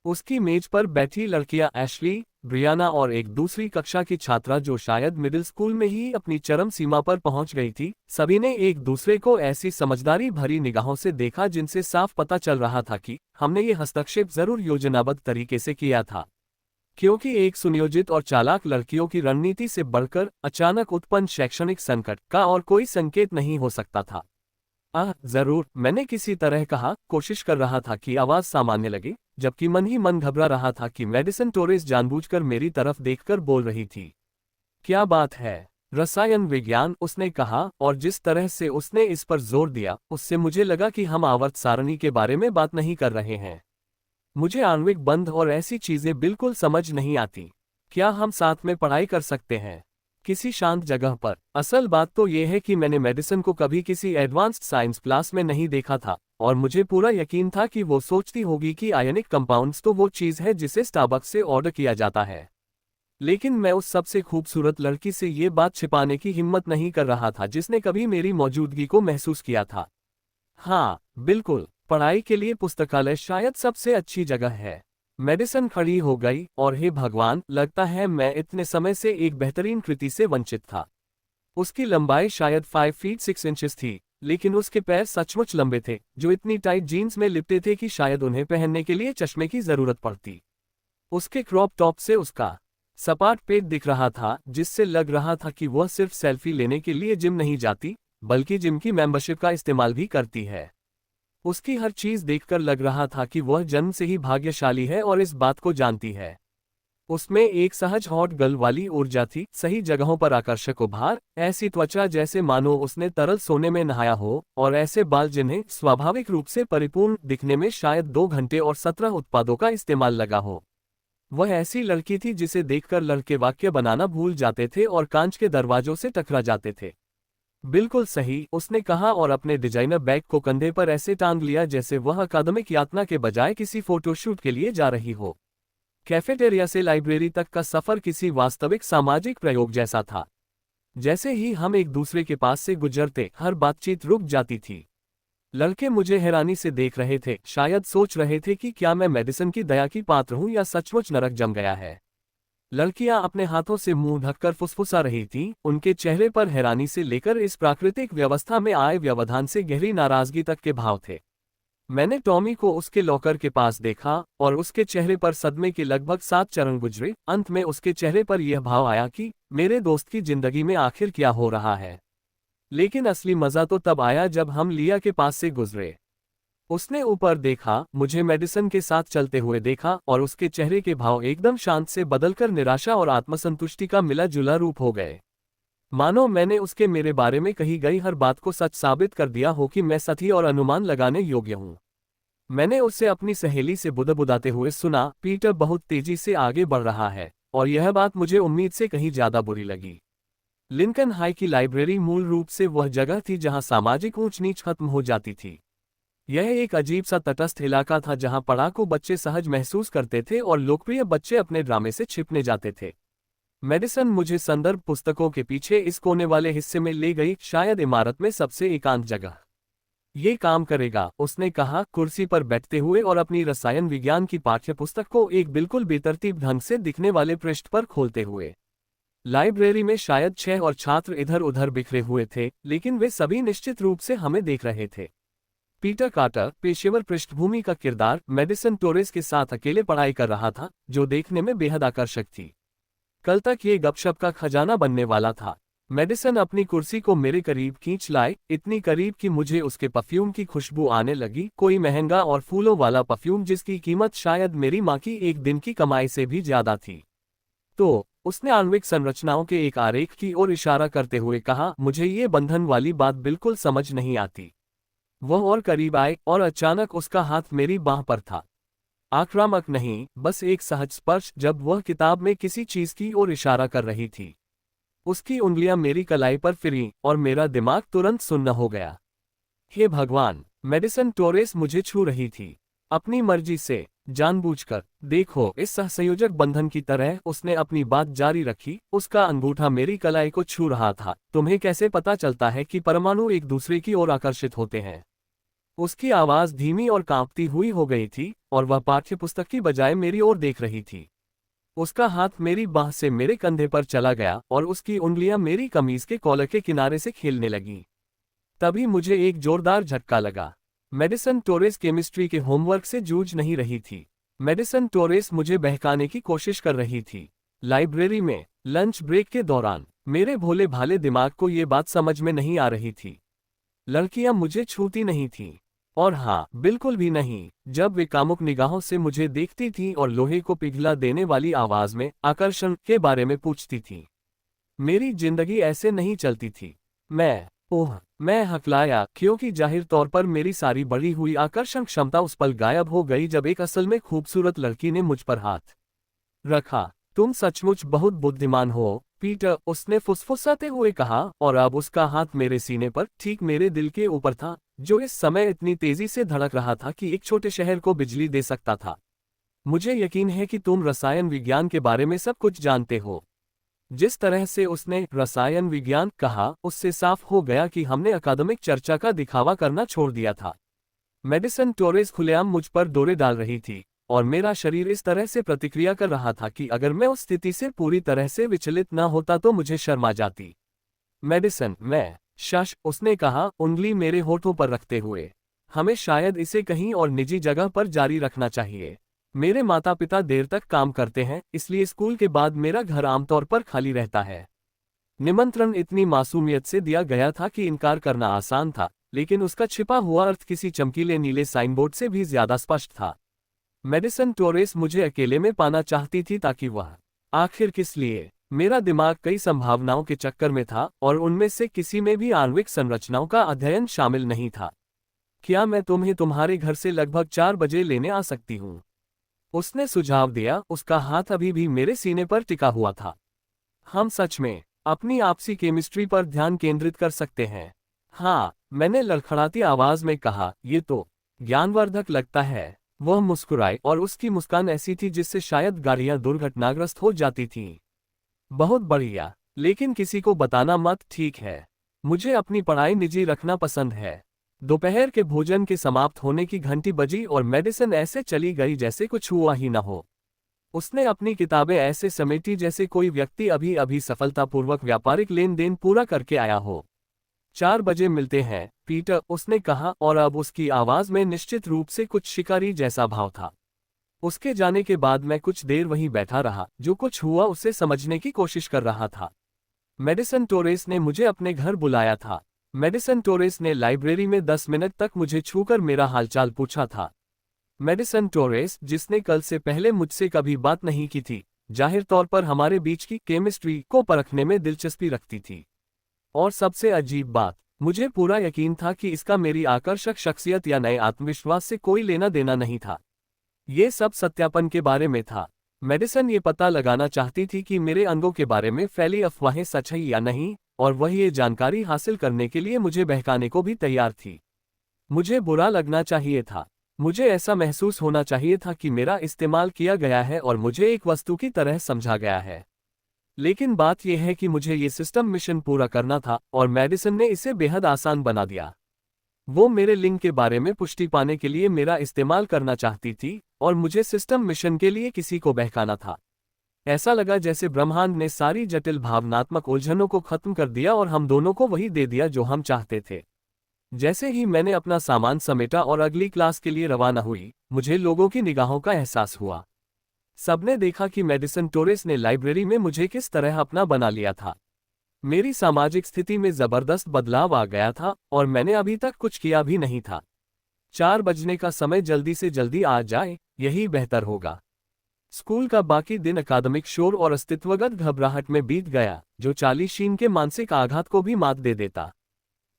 उसकी मेज पर बैठी लड़कियां एशली, ब्रियाना और एक दूसरी कक्षा की छात्रा जो शायद मिडिल स्कूल में ही अपनी चरम सीमा पर पहुंच गई थी, सभी ने एक दूसरे को ऐसी समझदारी भरी निगाहों से देखा जिनसे साफ पता चल रहा था कि हमने ये हस्तक्षेप जरूर योजनाबद्ध तरीके से किया था। क्योंकि एक सुनियोजित और चालाक लड़कियों की रणनीति से बढ़कर अचानक उत्पन्न शैक्षणिक संकट का और कोई संकेत नहीं हो सकता था। जरूर, मैंने किसी तरह कहा, कोशिश कर रहा था कि आवाज सामान्य लगे, जबकि मन ही मन घबरा रहा था कि मेडिसन टोरेस जानबूझकर मेरी तरफ देखकर बोल रही थी। क्या बात है? रसायन विज्ञान, उसने कहा, और जिस तरह से उसने इस पर जोर दिया, उससे मुझे लगा कि हम आवर्त सारणी के बारे में बात नहीं कर रहे हैं। मुझे आणविक बंध और ऐसी चीजें बिल्कुल समझ नहीं आती। क्या हम साथ में पढ़ाई कर सकते हैं? किसी शांत जगह पर। असल बात तो यह है कि मैंने मेडिसन को कभी किसी एडवांस्ड साइंस क्लास में नहीं देखा था, और मुझे पूरा यकीन था कि वो सोचती होगी कि आयनिक कंपाउंड्स तो वो चीज है जिसे स्टारबक्स से ऑर्डर किया जाता है। लेकिन मैं उस सबसे खूबसूरत लड़की से ये बात छिपाने की हिम्मत नहीं कर रहा था जिसने कभी मेरी मौजूदगी को महसूस किया था। हाँ, बिल्कुल, पढ़ाई के लिए पुस्तकालय शायद सबसे अच्छी जगह है। मेडिसन खड़ी हो गई, और हे भगवान, लगता है मैं इतने समय से एक बेहतरीन कृति से वंचित था। उसकी लंबाई शायद 5 फीट 6 इंचेस थी, लेकिन उसके पैर सचमुच लंबे थे, जो इतनी टाइट जीन्स में लिपटे थे कि शायद उन्हें पहनने के लिए चश्मे की जरूरत पड़ती। उसके क्रॉप टॉप से उसका सपाट पेट दिख रहा था, जिससे लग रहा था कि वह सिर्फ सेल्फी लेने के लिए जिम नहीं जाती, बल्कि जिम की मेंबरशिप का इस्तेमाल भी करती है। उसकी हर चीज देखकर लग रहा था कि वह जन्म से ही भाग्यशाली है और इस बात को जानती है। उसमें एक सहज हॉट गर्ल वाली ऊर्जा थी, सही जगहों पर आकर्षक उभार, ऐसी त्वचा जैसे मानो उसने तरल सोने में नहाया हो, और ऐसे बाल जिन्हें स्वाभाविक रूप से परिपूर्ण दिखने में शायद 2 घंटे और 17 उत्पादों का इस्तेमाल लगा हो। वह ऐसी लड़की थी जिसे देखकर लड़के वाक्य बनाना भूल जाते थे और कांच के दरवाजों से टकरा जाते थे। बिल्कुल सही, उसने कहा, और अपने डिजाइनर बैग को कंधे पर ऐसे टांग लिया जैसे वह अकादमिक यात्रा के बजाय किसी फोटोशूट के लिए जा रही हो। कैफेटेरिया से लाइब्रेरी तक का सफर किसी वास्तविक सामाजिक प्रयोग जैसा था। जैसे ही हम एक दूसरे के पास से गुजरते, हर बातचीत रुक जाती थी। लड़के मुझे हैरानी से देख रहे थे, शायद सोच रहे थे कि क्या मैं मेडिसन की दया की पात्र हूं या सचमुच नरक जम गया है। लड़कियां अपने हाथों से मुंह ढककर फुसफुसा रही थीं, उनके चेहरे पर हैरानी से लेकर इस प्राकृतिक व्यवस्था में आए व्यवधान से गहरी नाराजगी तक के भाव थे। मैंने टॉमी को उसके लॉकर के पास देखा, और उसके चेहरे पर सदमे के लगभग 7 चरण गुजरे। अंत में उसके चेहरे पर यह भाव आया कि मेरे दोस्त की जिंदगी में आखिर क्या हो रहा है। लेकिन असली मजा तो तब आया जब हम लिया के पास से गुजरे। उसने ऊपर देखा, मुझे मेडिसन के साथ चलते हुए देखा, और उसके चेहरे के भाव एकदम शांत से बदलकर निराशा और आत्मसंतुष्टि का मिला जुला रूप हो गए। मानो मैंने उसके मेरे बारे में कही गई हर बात को सच साबित कर दिया हो कि मैं सही और अनुमान लगाने योग्य हूं। मैंने उससे अपनी सहेली से बुदबुदाते हुए सुना, पीटर बहुत तेजी से आगे बढ़ रहा है, और यह बात मुझे उम्मीद से कहीं ज्यादा बुरी लगी। लिंकन हाई की लाइब्रेरी मूल रूप से वह जगह थी जहां सामाजिक ऊंच नीच खत्म हो जाती थी। यह एक अजीब सा तटस्थ इलाका था जहां पढ़ाकू बच्चे सहज महसूस करते थे और लोकप्रिय बच्चे अपने ड्रामे से छिपने जाते थे। मेडिसन मुझे संदर्भ पुस्तकों के पीछे इस कोने वाले हिस्से में ले गई, शायद इमारत में सबसे एकांत जगह। ये काम करेगा, उसने कहा, कुर्सी पर बैठते हुए और अपनी रसायन विज्ञान की पाठ्यपुस्तक को एक बिल्कुल बेतरतीब ढंग से दिखने वाले पृष्ठ पर खोलते हुए। लाइब्रेरी में शायद 6 और छात्र इधर उधर बिखरे हुए थे, लेकिन वे सभी निश्चित रूप से हमें देख रहे थे। पीटर कार्टर, पेशेवर पृष्ठभूमि का किरदार, मेडिसन टोरेस के साथ अकेले पढ़ाई कर रहा था, जो देखने में बेहद आकर्षक थी। कल तक ये गपशप का खजाना बनने वाला था। मेडिसन अपनी कुर्सी को मेरे करीब खींच लाए, इतनी करीब कि मुझे उसके परफ्यूम की खुशबू आने लगी, कोई महंगा और फूलों वाला परफ्यूम जिसकी कीमत शायद मेरी माँ की एक दिन की कमाई से भी ज्यादा थी। तो उसने आणविक संरचनाओं के एक आरेख की ओर इशारा करते हुए कहा, मुझे ये बंधन वाली बात बिल्कुल समझ नहीं आती। वह और करीब आए, और अचानक उसका हाथ मेरी बांह पर था। आक्रामक नहीं, बस एक सहज स्पर्श, जब वह किताब में किसी चीज की ओर इशारा कर रही थी। उसकी उंगलियां मेरी कलाई पर फिरीं और मेरा दिमाग तुरंत सुन्न हो गया। हे भगवान, मेडिसन टोरेस मुझे छू रही थी, अपनी मर्जी से, जानबूझकर। देखो, इस सहसंयोजक बंधन की तरह उसने अपनी बात जारी रखी। उसका अंगूठा मेरी कलाई को छू रहा था। तुम्हें कैसे पता चलता है कि परमाणु एक दूसरे की ओर आकर्षित होते हैं? उसकी आवाज धीमी और कांपती हुई हो गई थी और वह पाठ्यपुस्तक की बजाय मेरी ओर देख रही थी। उसका हाथ मेरी बाह से मेरे कंधे पर चला गया और उसकी उंगलियां मेरी कमीज के कॉलर के किनारे से खेलने लगीं। तभी मुझे एक जोरदार झटका लगा। मेडिसन टोरेस केमिस्ट्री के होमवर्क से जूझ नहीं रही थी। मेडिसन टोरेस मुझे बहकाने की कोशिश कर रही थी। लाइब्रेरी में लंच ब्रेक के दौरान मेरे भोले भाले दिमाग को ये बात समझ में नहीं आ रही थी। लड़कियां मुझे छूती नहीं थीं। और हाँ, बिल्कुल भी नहीं, जब वे कामुक निगाहों से मुझे देखती थीं और लोहे को पिघला देने वाली आवाज में आकर्षण के बारे में पूछती थीं। मेरी जिंदगी ऐसे नहीं चलती थी। मैं हकलाया, क्योंकि जाहिर तौर पर मेरी सारी बढ़ी हुई आकर्षण क्षमता उस पल गायब हो गई जब एक असल में खूबसूरत लड़की ने मुझ पर हाथ रखा। तुम सचमुच बहुत बुद्धिमान हो, पीटर, उसने फुसफुसाते हुए कहा, और अब उसका हाथ मेरे सीने पर, ठीक मेरे दिल के ऊपर था, जो इस समय इतनी तेजी से धड़क रहा था कि एक छोटे शहर को बिजली दे सकता था। मुझे यकीन है कि तुम रसायन विज्ञान के बारे में सब कुछ जानते हो। जिस तरह से उसने रसायन विज्ञान कहा, उससे साफ हो गया कि हमने अकादमिक चर्चा का दिखावा करना छोड़ दिया था। मेडिसन टोरेस खुलेआम मुझ पर दौरे डाल रही थी और मेरा शरीर इस तरह से प्रतिक्रिया कर रहा था कि अगर मैं उस स्थिति से पूरी तरह से विचलित न होता तो मुझे शर्म आ जाती। मेडिसन, शश, उसने कहा, उंगली मेरे होठों पर रखते हुए। हमें शायद इसे कहीं और निजी जगह पर जारी रखना चाहिए। मेरे माता पिता देर तक काम करते हैं, इसलिए स्कूल के बाद मेरा घर आमतौर पर खाली रहता है। निमंत्रण इतनी मासूमियत से दिया गया था कि इनकार करना आसान था, लेकिन उसका छिपा हुआ अर्थ किसी चमकीले नीले साइनबोर्ड से भी ज्यादा स्पष्ट था। मेडिसन टोरेस मुझे अकेले में पाना चाहती थी, ताकि वह, आखिर किस लिए? मेरा दिमाग कई संभावनाओं के चक्कर में था और उनमें से किसी में भी आणविक संरचनाओं का अध्ययन शामिल नहीं था। क्या मैं तुम्हें तुम्हारे घर से लगभग 4 बजे लेने आ सकती हूँ? उसने सुझाव दिया। उसका हाथ अभी भी मेरे सीने पर टिका हुआ था। हम सच में अपनी आपसी केमिस्ट्री पर ध्यान केंद्रित कर सकते हैं। हाँ, मैंने लड़खड़ाती आवाज में कहा, ये तो ज्ञानवर्धक लगता है। वह मुस्कुराई और उसकी मुस्कान ऐसी थी जिससे शायद गाड़ियां दुर्घटनाग्रस्त हो जाती थीं। बहुत बढ़िया, लेकिन किसी को बताना मत, ठीक है? मुझे अपनी पढ़ाई निजी रखना पसंद है। दोपहर के भोजन के समाप्त होने की घंटी बजी और मेडिसन ऐसे चली गई जैसे कुछ हुआ ही न हो। उसने अपनी किताबें ऐसे समेटी जैसे कोई व्यक्ति अभी अभी सफलतापूर्वक व्यापारिक लेन देन पूरा करके आया हो। 4 बजे मिलते हैं, पीटर, उसने कहा, और अब उसकी आवाज में निश्चित रूप से कुछ शिकारी जैसा भाव था। उसके जाने के बाद मैं कुछ देर वहीं बैठा रहा, जो कुछ हुआ उसे समझने की कोशिश कर रहा था। मेडिसन टोरेस ने मुझे अपने घर बुलाया था। मेडिसन टोरेस ने लाइब्रेरी में 10 मिनट तक मुझे छूकर मेरा हालचाल पूछा था। मेडिसन टोरेस, जिसने कल से पहले मुझसे कभी बात नहीं की थी, जाहिर तौर पर हमारे बीच की केमिस्ट्री को परखने में दिलचस्पी रखती थी। और सबसे अजीब बात, मुझे पूरा यकीन था कि इसका मेरी आकर्षक शख्सियत या नए आत्मविश्वास से कोई लेना देना नहीं था। ये सब सत्यापन के बारे में था। मेडिसन ये पता लगाना चाहती थी कि मेरे अंगों के बारे में फैली अफवाहें सच है या नहीं, और वह ये जानकारी हासिल करने के लिए मुझे बहकाने को भी तैयार थी। मुझे बुरा लगना चाहिए था। मुझे ऐसा महसूस होना चाहिए था कि मेरा इस्तेमाल किया गया है और मुझे एक वस्तु की तरह समझा गया है। लेकिन बात यह है कि मुझे ये सिस्टम मिशन पूरा करना था और मेडिसन ने इसे बेहद आसान बना दिया। वो मेरे लिंग के बारे में पुष्टि पाने के लिए मेरा इस्तेमाल करना चाहती थी और मुझे सिस्टम मिशन के लिए किसी को बहकाना था। ऐसा लगा जैसे ब्रह्मांड ने सारी जटिल भावनात्मक उलझनों को खत्म कर दिया और हम दोनों को वही दे दिया जो हम चाहते थे। जैसे ही मैंने अपना सामान समेटा और अगली क्लास के लिए रवाना हुई, मुझे लोगों की निगाहों का एहसास हुआ। सबने देखा कि मेडिसन टोरेस ने लाइब्रेरी में मुझे किस तरह अपना बना लिया था। मेरी सामाजिक स्थिति में जबरदस्त बदलाव आ गया था और मैंने अभी तक कुछ किया भी नहीं था। 4 बजने का समय जल्दी से जल्दी आ जाए, यही बेहतर होगा। स्कूल का बाकी दिन अकादमिक शोर और अस्तित्वगत घबराहट में बीत गया, जो चार्ली शीन के मानसिक आघात को भी मात दे देता।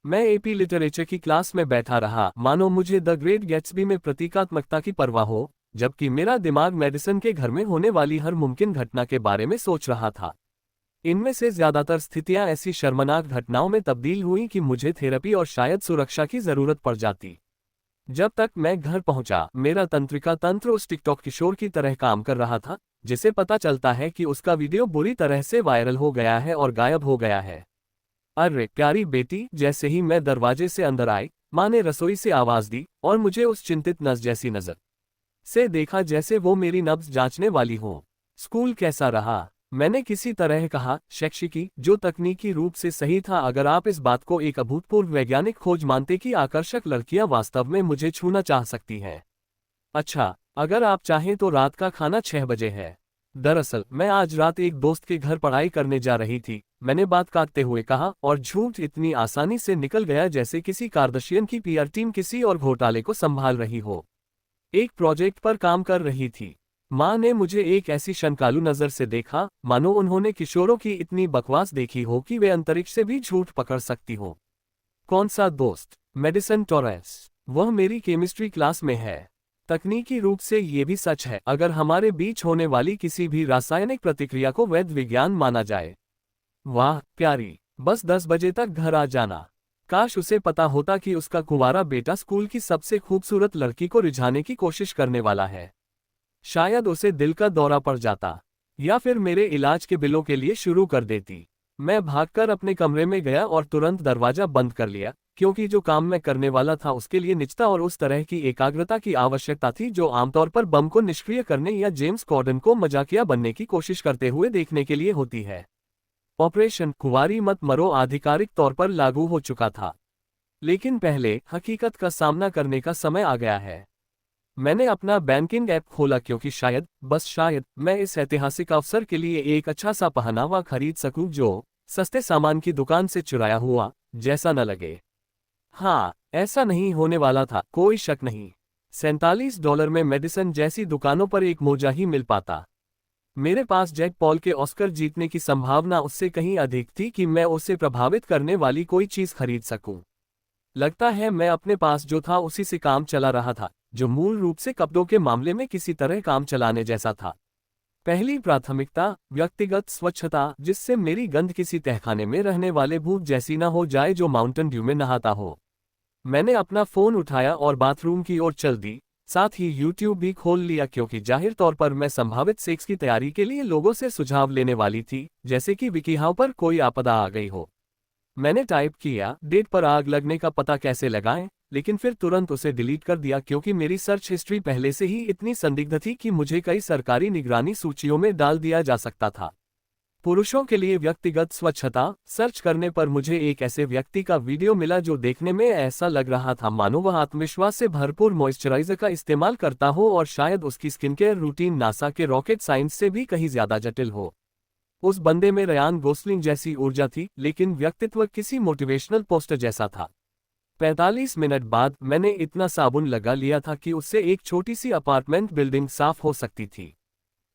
मैं एपी लिटरेचर की क्लास में बैठा रहा, मानो मुझे द ग्रेट गैट्सबी में प्रतीकात्मकता की परवाह हो, जबकि मेरा दिमाग मेडिसन के घर में होने वाली हर मुमकिन घटना के बारे में सोच रहा था। इनमें से ज्यादातर स्थितियां ऐसी शर्मनाक घटनाओं में तब्दील हुई कि मुझे थेरेपी और शायद सुरक्षा की जरूरत पड़ जाती। जब तक मैं घर पहुंचा, मेरा तंत्रिका तंत्र उस टिकटॉक किशोर की तरह काम कर रहा था, जिसे पता चलता है कि उसका वीडियो बुरी तरह से वायरल हो गया है और गायब हो गया है। अरे प्यारी बेटी, जैसे ही मैं दरवाजे से अंदर आई, माँ ने रसोई से आवाज दी और मुझे उस चिंतित नस जैसी नजर से देखा जैसे वो मेरी नब्ज जांचने वाली हो। स्कूल कैसा रहा? मैंने किसी तरह कहा, शैक्षिकी, जो तकनीकी रूप से सही था अगर आप इस बात को एक अभूतपूर्व वैज्ञानिक खोज मानते कि आकर्षक लड़कियां वास्तव में मुझे छूना चाह सकती हैं। अच्छा, अगर आप चाहें तो रात का खाना 6 बजे है। दरअसल मैं आज रात एक दोस्त के घर पढ़ाई करने जा रही थी, मैंने बात काटते हुए कहा, और झूठ इतनी आसानी से निकल गया जैसे किसी कार्दशियन की पीआर टीम किसी और घोटाले को संभाल रही हो। एक प्रोजेक्ट पर काम कर रही थी। माँ ने मुझे एक ऐसी शंकालु नजर से देखा, मानो उन्होंने किशोरों की इतनी बकवास देखी हो कि वे अंतरिक्ष से भी झूठ पकड़ सकती हो। कौन सा दोस्त? Madison Torres. वह मेरी केमिस्ट्री क्लास में है। तकनीकी रूप से ये भी सच है, अगर हमारे बीच होने वाली किसी भी रासायनिक प्रतिक्रिया को वैध विज्ञान माना जाए। वाह प्यारी, बस 10 बजे तक घर आ जाना। काश उसे पता होता कि उसका कुंवारा बेटा स्कूल की सबसे खूबसूरत लड़की को रिझाने की कोशिश करने वाला है। शायद उसे दिल का दौरा पड़ जाता, या फिर मेरे इलाज के बिलों के लिए शुरू कर देती। मैं भागकर अपने कमरे में गया और तुरंत दरवाजा बंद कर लिया, क्योंकि जो काम मैं करने वाला था उसके लिए निजता और उस तरह की एकाग्रता की आवश्यकता थी जो आमतौर पर बम को निष्क्रिय करने या जेम्स कॉर्डन को मजाकिया बनने की कोशिश करते हुए देखने के लिए होती है। ऑपरेशन कुंवारी मत मरो आधिकारिक तौर पर लागू हो चुका था, लेकिन पहले हकीकत का सामना करने का समय आ गया है। मैंने अपना बैंकिंग ऐप खोला क्योंकि शायद, बस शायद, मैं इस ऐतिहासिक अवसर के लिए एक अच्छा सा पहनावा खरीद सकूं जो सस्ते सामान की दुकान से चुराया हुआ जैसा न लगे। हाँ, ऐसा नहीं होने वाला था, कोई शक नहीं। $47 में मेडिसन जैसी दुकानों पर एक मोजा ही मिल पाता। मेरे पास जैक पॉल के ऑस्कर जीतने की संभावना उससे कहीं अधिक थी कि मैं उसे प्रभावित करने वाली कोई चीज खरीद सकूं। लगता है मैं अपने पास जो था उसी से काम चला रहा था, जो मूल रूप से कपड़ों के मामले में किसी तरह काम चलाने जैसा था। पहली प्राथमिकता, व्यक्तिगत स्वच्छता, जिससे मेरी गंध किसी तहखाने में रहने वाले भूत जैसी न हो जाए जो माउंटेन ड्यू में नहाता हो। मैंने अपना फोन उठाया और बाथरूम की ओर चल दी, साथ ही यूट्यूब भी खोल लिया क्योंकि जाहिर तौर पर मैं संभावित सेक्स की तैयारी के लिए लोगों से सुझाव लेने वाली थी, जैसे कि विकीहाउ पर कोई आपदा आ गई हो। मैंने टाइप किया, डेट पर आग लगने का पता कैसे लगाएं, लेकिन फिर तुरंत उसे डिलीट कर दिया क्योंकि मेरी सर्च हिस्ट्री पहले से ही इतनी संदिग्ध थी कि मुझे कई सरकारी निगरानी सूचियों में डाल दिया जा सकता था। पुरुषों के लिए व्यक्तिगत स्वच्छता सर्च करने पर मुझे एक ऐसे व्यक्ति का वीडियो मिला जो देखने में ऐसा लग रहा था मानो वह आत्मविश्वास से भरपूर मॉइस्चराइजर का इस्तेमाल करता हो और शायद उसकी स्किन केयर रूटीन नासा के रॉकेट साइंस से भी कहीं ज्यादा जटिल हो। उस बंदे में रयान गोसलिंग जैसी ऊर्जा थी, लेकिन व्यक्तित्व किसी मोटिवेशनल पोस्टर जैसा था। 45 मिनट बाद मैंने इतना साबुन लगा लिया था कि उससे एक छोटी सी अपार्टमेंट बिल्डिंग साफ हो सकती थी।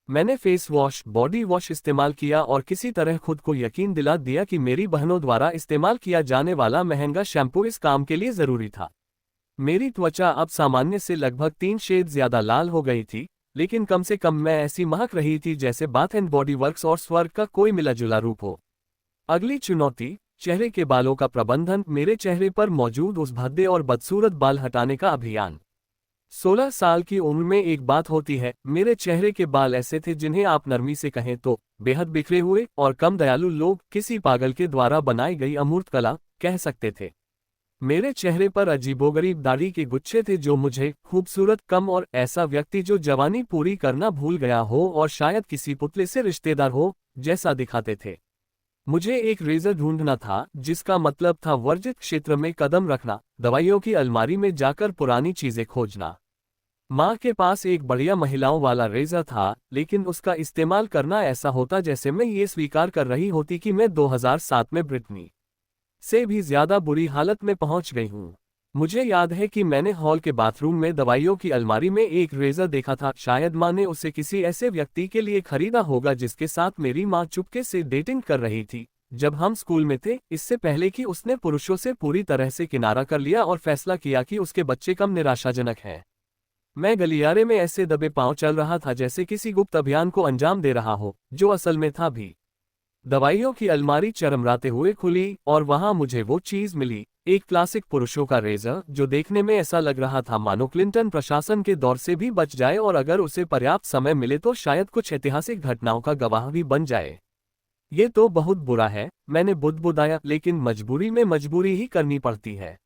मैंने फेस वॉश, बॉडी वॉश इस्तेमाल किया और किसी तरह खुद को यकीन दिला दिया कि मेरी बहनों द्वारा इस्तेमाल किया जाने वाला महंगा शैम्पू इस काम के लिए जरूरी था। मेरी त्वचा अब सामान्य से लगभग 3 शेड ज्यादा लाल हो गई थी, लेकिन कम से कम मैं ऐसी महक रही थी जैसे बाथ एंड बॉडी वर्क्स और स्वर्ग का कोई मिला जुला रूप हो। अगली चुनौती, चेहरे के बालों का प्रबंधन। मेरे चेहरे पर मौजूद उस भद्दे और बदसूरत बाल हटाने का अभियान। 16 साल की उम्र में एक बात होती है, मेरे चेहरे के बाल ऐसे थे जिन्हें आप नरमी से कहें तो बेहद बिखरे हुए और कम दयालु लोग किसी पागल के द्वारा बनाई गई अमूर्त कला कह सकते थे। मेरे चेहरे पर अजीबोगरीब दाढ़ी के गुच्छे थे जो मुझे खूबसूरत, कम और ऐसा व्यक्ति जो जवानी पूरी करना भूल गया हो और शायद किसी पुतले से रिश्तेदार हो जैसा दिखाते थे। मुझे एक रेजर ढूंढना था, जिसका मतलब था वर्जित क्षेत्र में कदम रखना, दवाइयों की अलमारी में जाकर पुरानी चीजें खोजना। माँ के पास एक बढ़िया महिलाओं वाला रेजर था, लेकिन उसका इस्तेमाल करना ऐसा होता जैसे मैं ये स्वीकार कर रही होती कि मैं 2007 में ब्रिटनी से भी ज्यादा बुरी हालत में पहुंच गई हूँ। मुझे याद है कि मैंने हॉल के बाथरूम में दवाइयों की अलमारी में एक रेजर देखा था। शायद माँ ने उसे किसी ऐसे व्यक्ति के लिए खरीदा होगा जिसके साथ मेरी माँ चुपके से डेटिंग कर रही थी जब हम स्कूल में थे, इससे पहले कि उसने पुरुषों से पूरी तरह से किनारा कर लिया और फैसला किया कि उसके बच्चे कम निराशाजनक हैं। मैं गलियारे में ऐसे दबे पांव चल रहा था जैसे किसी गुप्त अभियान को अंजाम दे रहा हो, जो असल में था भी। दवाइयों की अलमारी चरमराते हुए खुली और वहां मुझे वो चीज मिली, एक क्लासिक पुरुषों का रेजर जो देखने में ऐसा लग रहा था मानो क्लिंटन प्रशासन के दौर से भी बच जाए और अगर उसे पर्याप्त समय मिले तो शायद कुछ ऐतिहासिक घटनाओं का गवाह भी बन जाए। ये तो बहुत बुरा है, मैंने बुदबुदाया, लेकिन मजबूरी में मजबूरी ही करनी पड़ती है।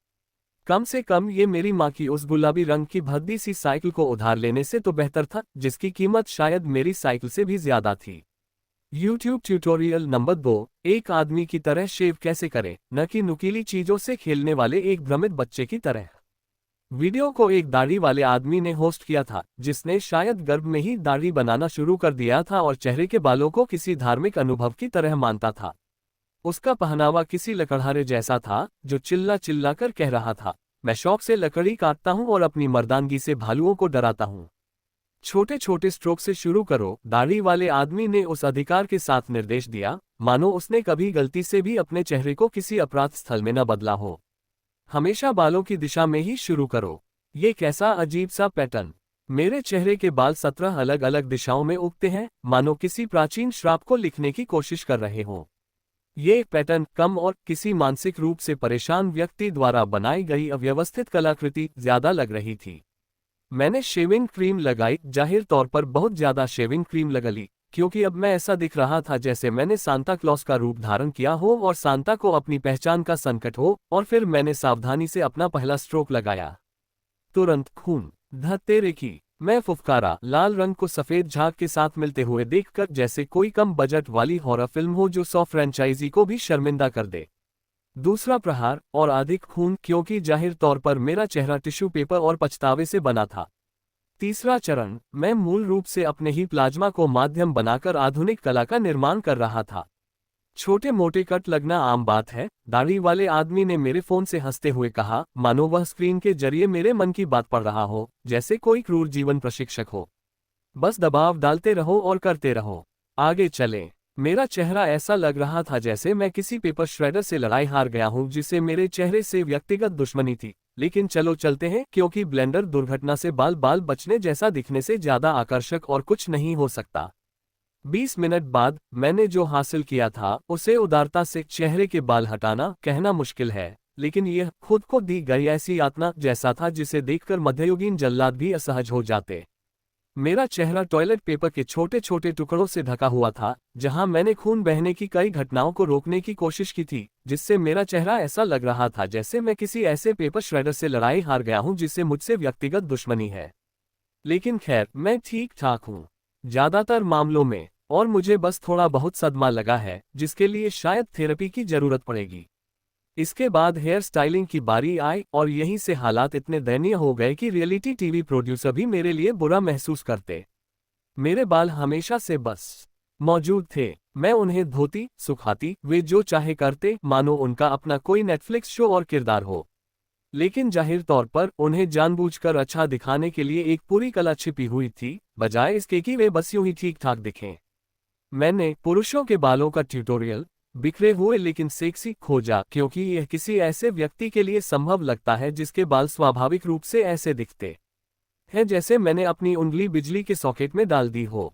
कम से कम ये मेरी माँ की उस गुलाबी रंग की भद्दी सी साइकिल को उधार लेने से तो बेहतर था, जिसकी कीमत शायद मेरी साइकिल से भी ज्यादा थी। YouTube ट्यूटोरियल नंबर 2, एक आदमी की तरह शेव कैसे करें, न कि नुकीली चीजों से खेलने वाले एक भ्रमित बच्चे की तरह। वीडियो को एक दाढ़ी वाले आदमी ने होस्ट किया था, जिसने शायद गर्भ में ही दाढ़ी बनाना शुरू कर दिया था और चेहरे के बालों को किसी धार्मिक अनुभव की तरह मानता था। उसका पहनावा किसी लकड़हारे जैसा था, जो चिल्ला चिल्ला कर कह रहा था, मैं शौक से लकड़ी काटता हूँ और अपनी मर्दानगी से भालुओं को डराता हूँ। छोटे छोटे स्ट्रोक से शुरू करो, दाढ़ी वाले आदमी ने उस अधिकार के साथ निर्देश दिया, मानो उसने कभी गलती से भी अपने चेहरे को किसी अपराध स्थल में न बदला हो। हमेशा बालों की दिशा में ही शुरू करो। ये कैसा अजीब सा पैटर्न। मेरे चेहरे के बाल 17 अलग अलग दिशाओं में उगते हैं, मानो किसी प्राचीन श्राप को लिखने की कोशिश कर रहे हों। ये पैटर्न कम और किसी मानसिक रूप से परेशान व्यक्ति द्वारा बनाई गई अव्यवस्थित कलाकृति ज्यादा लग रही थी। मैंने शेविंग क्रीम लगाई, जाहिर तौर पर बहुत ज्यादा शेविंग क्रीम लगली, क्योंकि अब मैं ऐसा दिख रहा था जैसे मैंने सांता क्लॉस का रूप धारण किया हो और सांता को अपनी पहचान का संकट हो। और फिर मैंने सावधानी से अपना पहला स्ट्रोक लगाया। तुरंत खून। धत्तेरे की, मैं फुफकारा, लाल रंग को सफेद झाग के साथ मिलते हुए देखकर जैसे कोई कम बजट वाली हॉरर फिल्म हो जो 100 फ्रेंचाइजी को भी शर्मिंदा कर दे। दूसरा प्रहार, और अधिक खून, क्योंकि जाहिर तौर पर मेरा चेहरा टिश्यू पेपर और पछतावे से बना था। तीसरा चरण, मैं मूल रूप से अपने ही प्लाज्मा को माध्यम बनाकर आधुनिक कला का निर्माण कर रहा था। छोटे मोटे कट लगना आम बात है, दाढ़ी वाले आदमी ने मेरे फोन से हंसते हुए कहा, मानो वह स्क्रीन के जरिए मेरे मन की बात पढ़ रहा हो, जैसे कोई क्रूर जीवन प्रशिक्षक हो। बस दबाव डालते रहो और करते रहो। आगे चलें। मेरा चेहरा ऐसा लग रहा था जैसे मैं किसी पेपर श्रेडर से लड़ाई हार गया हूं जिसे मेरे चेहरे से व्यक्तिगत दुश्मनी थी। लेकिन चलो चलते हैं, क्योंकि ब्लेंडर दुर्घटना से बाल बाल बचने जैसा दिखने से ज्यादा आकर्षक और कुछ नहीं हो सकता। 20 मिनट बाद मैंने जो हासिल किया था उसे उदारता से चेहरे के बाल हटाना कहना मुश्किल है, लेकिन यह खुद को दी गई ऐसी यातना जैसा था जिसे देखकर मध्ययुगीन जल्लाद भी असहज हो जाते। मेरा चेहरा टॉयलेट पेपर के छोटे छोटे टुकड़ों से ढका हुआ था, जहां मैंने खून बहने की कई घटनाओं को रोकने की कोशिश की थी, जिससे मेरा चेहरा ऐसा लग रहा था जैसे मैं किसी ऐसे पेपर श्रेडर से लड़ाई हार गया हूं जिससे मुझसे व्यक्तिगत दुश्मनी है। लेकिन खैर, मैं ठीक ठाक हूं ज्यादातर मामलों में, और मुझे बस थोड़ा बहुत सदमा लगा है जिसके लिए शायद थेरेपी की जरूरत पड़ेगी। इसके बाद हेयर स्टाइलिंग की बारी आई और यहीं से हालात इतने दयनीय हो गए कि रियलिटी टीवी प्रोड्यूसर भी मेरे लिए बुरा महसूस करते। मेरे बाल हमेशा से बस मौजूद थे, मैं उन्हें धोती, सुखाती, वे जो चाहे करते, मानो उनका अपना कोई नेटफ्लिक्स शो और किरदार हो। लेकिन जाहिर तौर पर उन्हें जानबूझकर अच्छा दिखाने के लिए एक पूरी कला छिपी हुई थी, बजाय इसके कि वे बस यूं ही ठीक ठाक दिखें। मैंने पुरुषों के बालों का ट्यूटोरियल, बिखरे हुए लेकिन सेक्सी, खोजा, क्योंकि यह किसी ऐसे व्यक्ति के लिए संभव लगता है जिसके बाल स्वाभाविक रूप से ऐसे दिखते हैं जैसे मैंने अपनी उंगली बिजली के सॉकेट में डाल दी हो।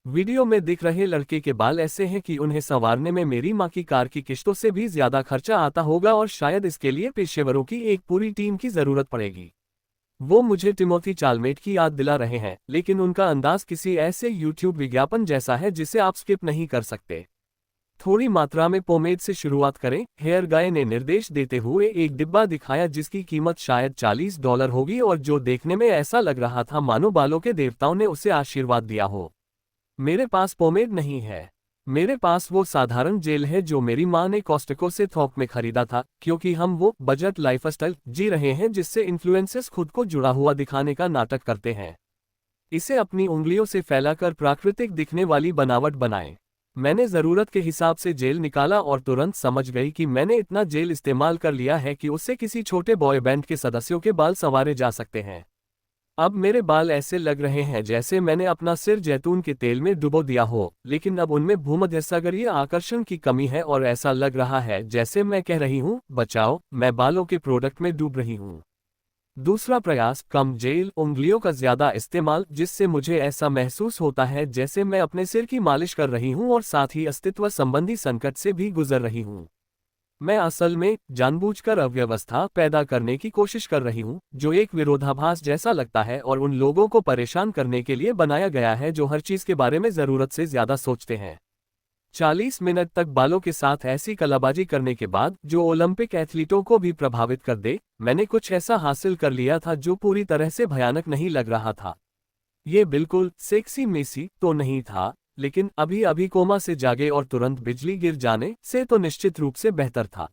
वीडियो में दिख रहे लड़के के बाल ऐसे हैं कि उन्हें संवारने में मेरी माँ की कार की किश्तों से भी ज्यादा खर्चा आता होगा और शायद इसके लिए पेशेवरों की एक पूरी टीम की जरूरत पड़ेगी। वो मुझे टिमोथी चालमेट की याद दिला रहे हैं, लेकिन उनका अंदाज किसी ऐसे YouTube विज्ञापन जैसा है जिसे आप स्किप नहीं कर सकते। थोड़ी मात्रा में पोमेड से शुरुआत करें, हेयर गाय ने निर्देश देते हुए एक डिब्बा दिखाया जिसकी कीमत शायद $40 होगी और जो देखने में ऐसा लग रहा था मानो बालों के देवताओं ने उसे आशीर्वाद दिया हो। मेरे पास पोमेड नहीं है, मेरे पास वो साधारण जेल है जो मेरी माँ ने कॉस्टको से थोक में खरीदा था, क्योंकि हम वो बजट लाइफस्टाइल जी रहे हैं जिससे इन्फ्लुएंसर्स खुद को जुड़ा हुआ दिखाने का नाटक करते हैं। इसे अपनी उंगलियों से फैलाकर प्राकृतिक दिखने वाली बनावट बनाएं। मैंने ज़रूरत के हिसाब से जेल निकाला और तुरंत समझ गई कि मैंने इतना जेल इस्तेमाल कर लिया है कि उससे किसी छोटे बॉय बैंड के सदस्यों के बाल संवारे जा सकते हैं। अब मेरे बाल ऐसे लग रहे हैं जैसे मैंने अपना सिर जैतून के तेल में डुबो दिया हो, लेकिन अब उनमें भूमध्यसागरीय आकर्षण की कमी है और ऐसा लग रहा है जैसे मैं कह रही हूँ, बचाओ, मैं बालों के प्रोडक्ट में डूब रही हूँ। दूसरा प्रयास, कम जेल, उंगलियों का ज्यादा इस्तेमाल, जिससे मुझे ऐसा महसूस होता है जैसे मैं अपने सिर की मालिश कर रही हूं और साथ ही अस्तित्व संबंधी संकट से भी गुजर रही हूं। मैं असल में जानबूझकर अव्यवस्था पैदा करने की कोशिश कर रही हूं, जो एक विरोधाभास जैसा लगता है और उन लोगों को परेशान करने के लिए बनाया गया है जो हर चीज के बारे में जरूरत से ज्यादा सोचते हैं। 40 मिनट तक बालों के साथ ऐसी कलाबाजी करने के बाद, जो ओलंपिक एथलीटों को भी प्रभावित कर दे, मैंने कुछ ऐसा हासिल कर लिया था जो पूरी तरह से भयानक नहीं लग रहा था। ये बिल्कुल सेक्सी मेसी तो नहीं था, लेकिन अभी अभी कोमा से जागे और तुरंत बिजली गिर जाने से तो निश्चित रूप से बेहतर था।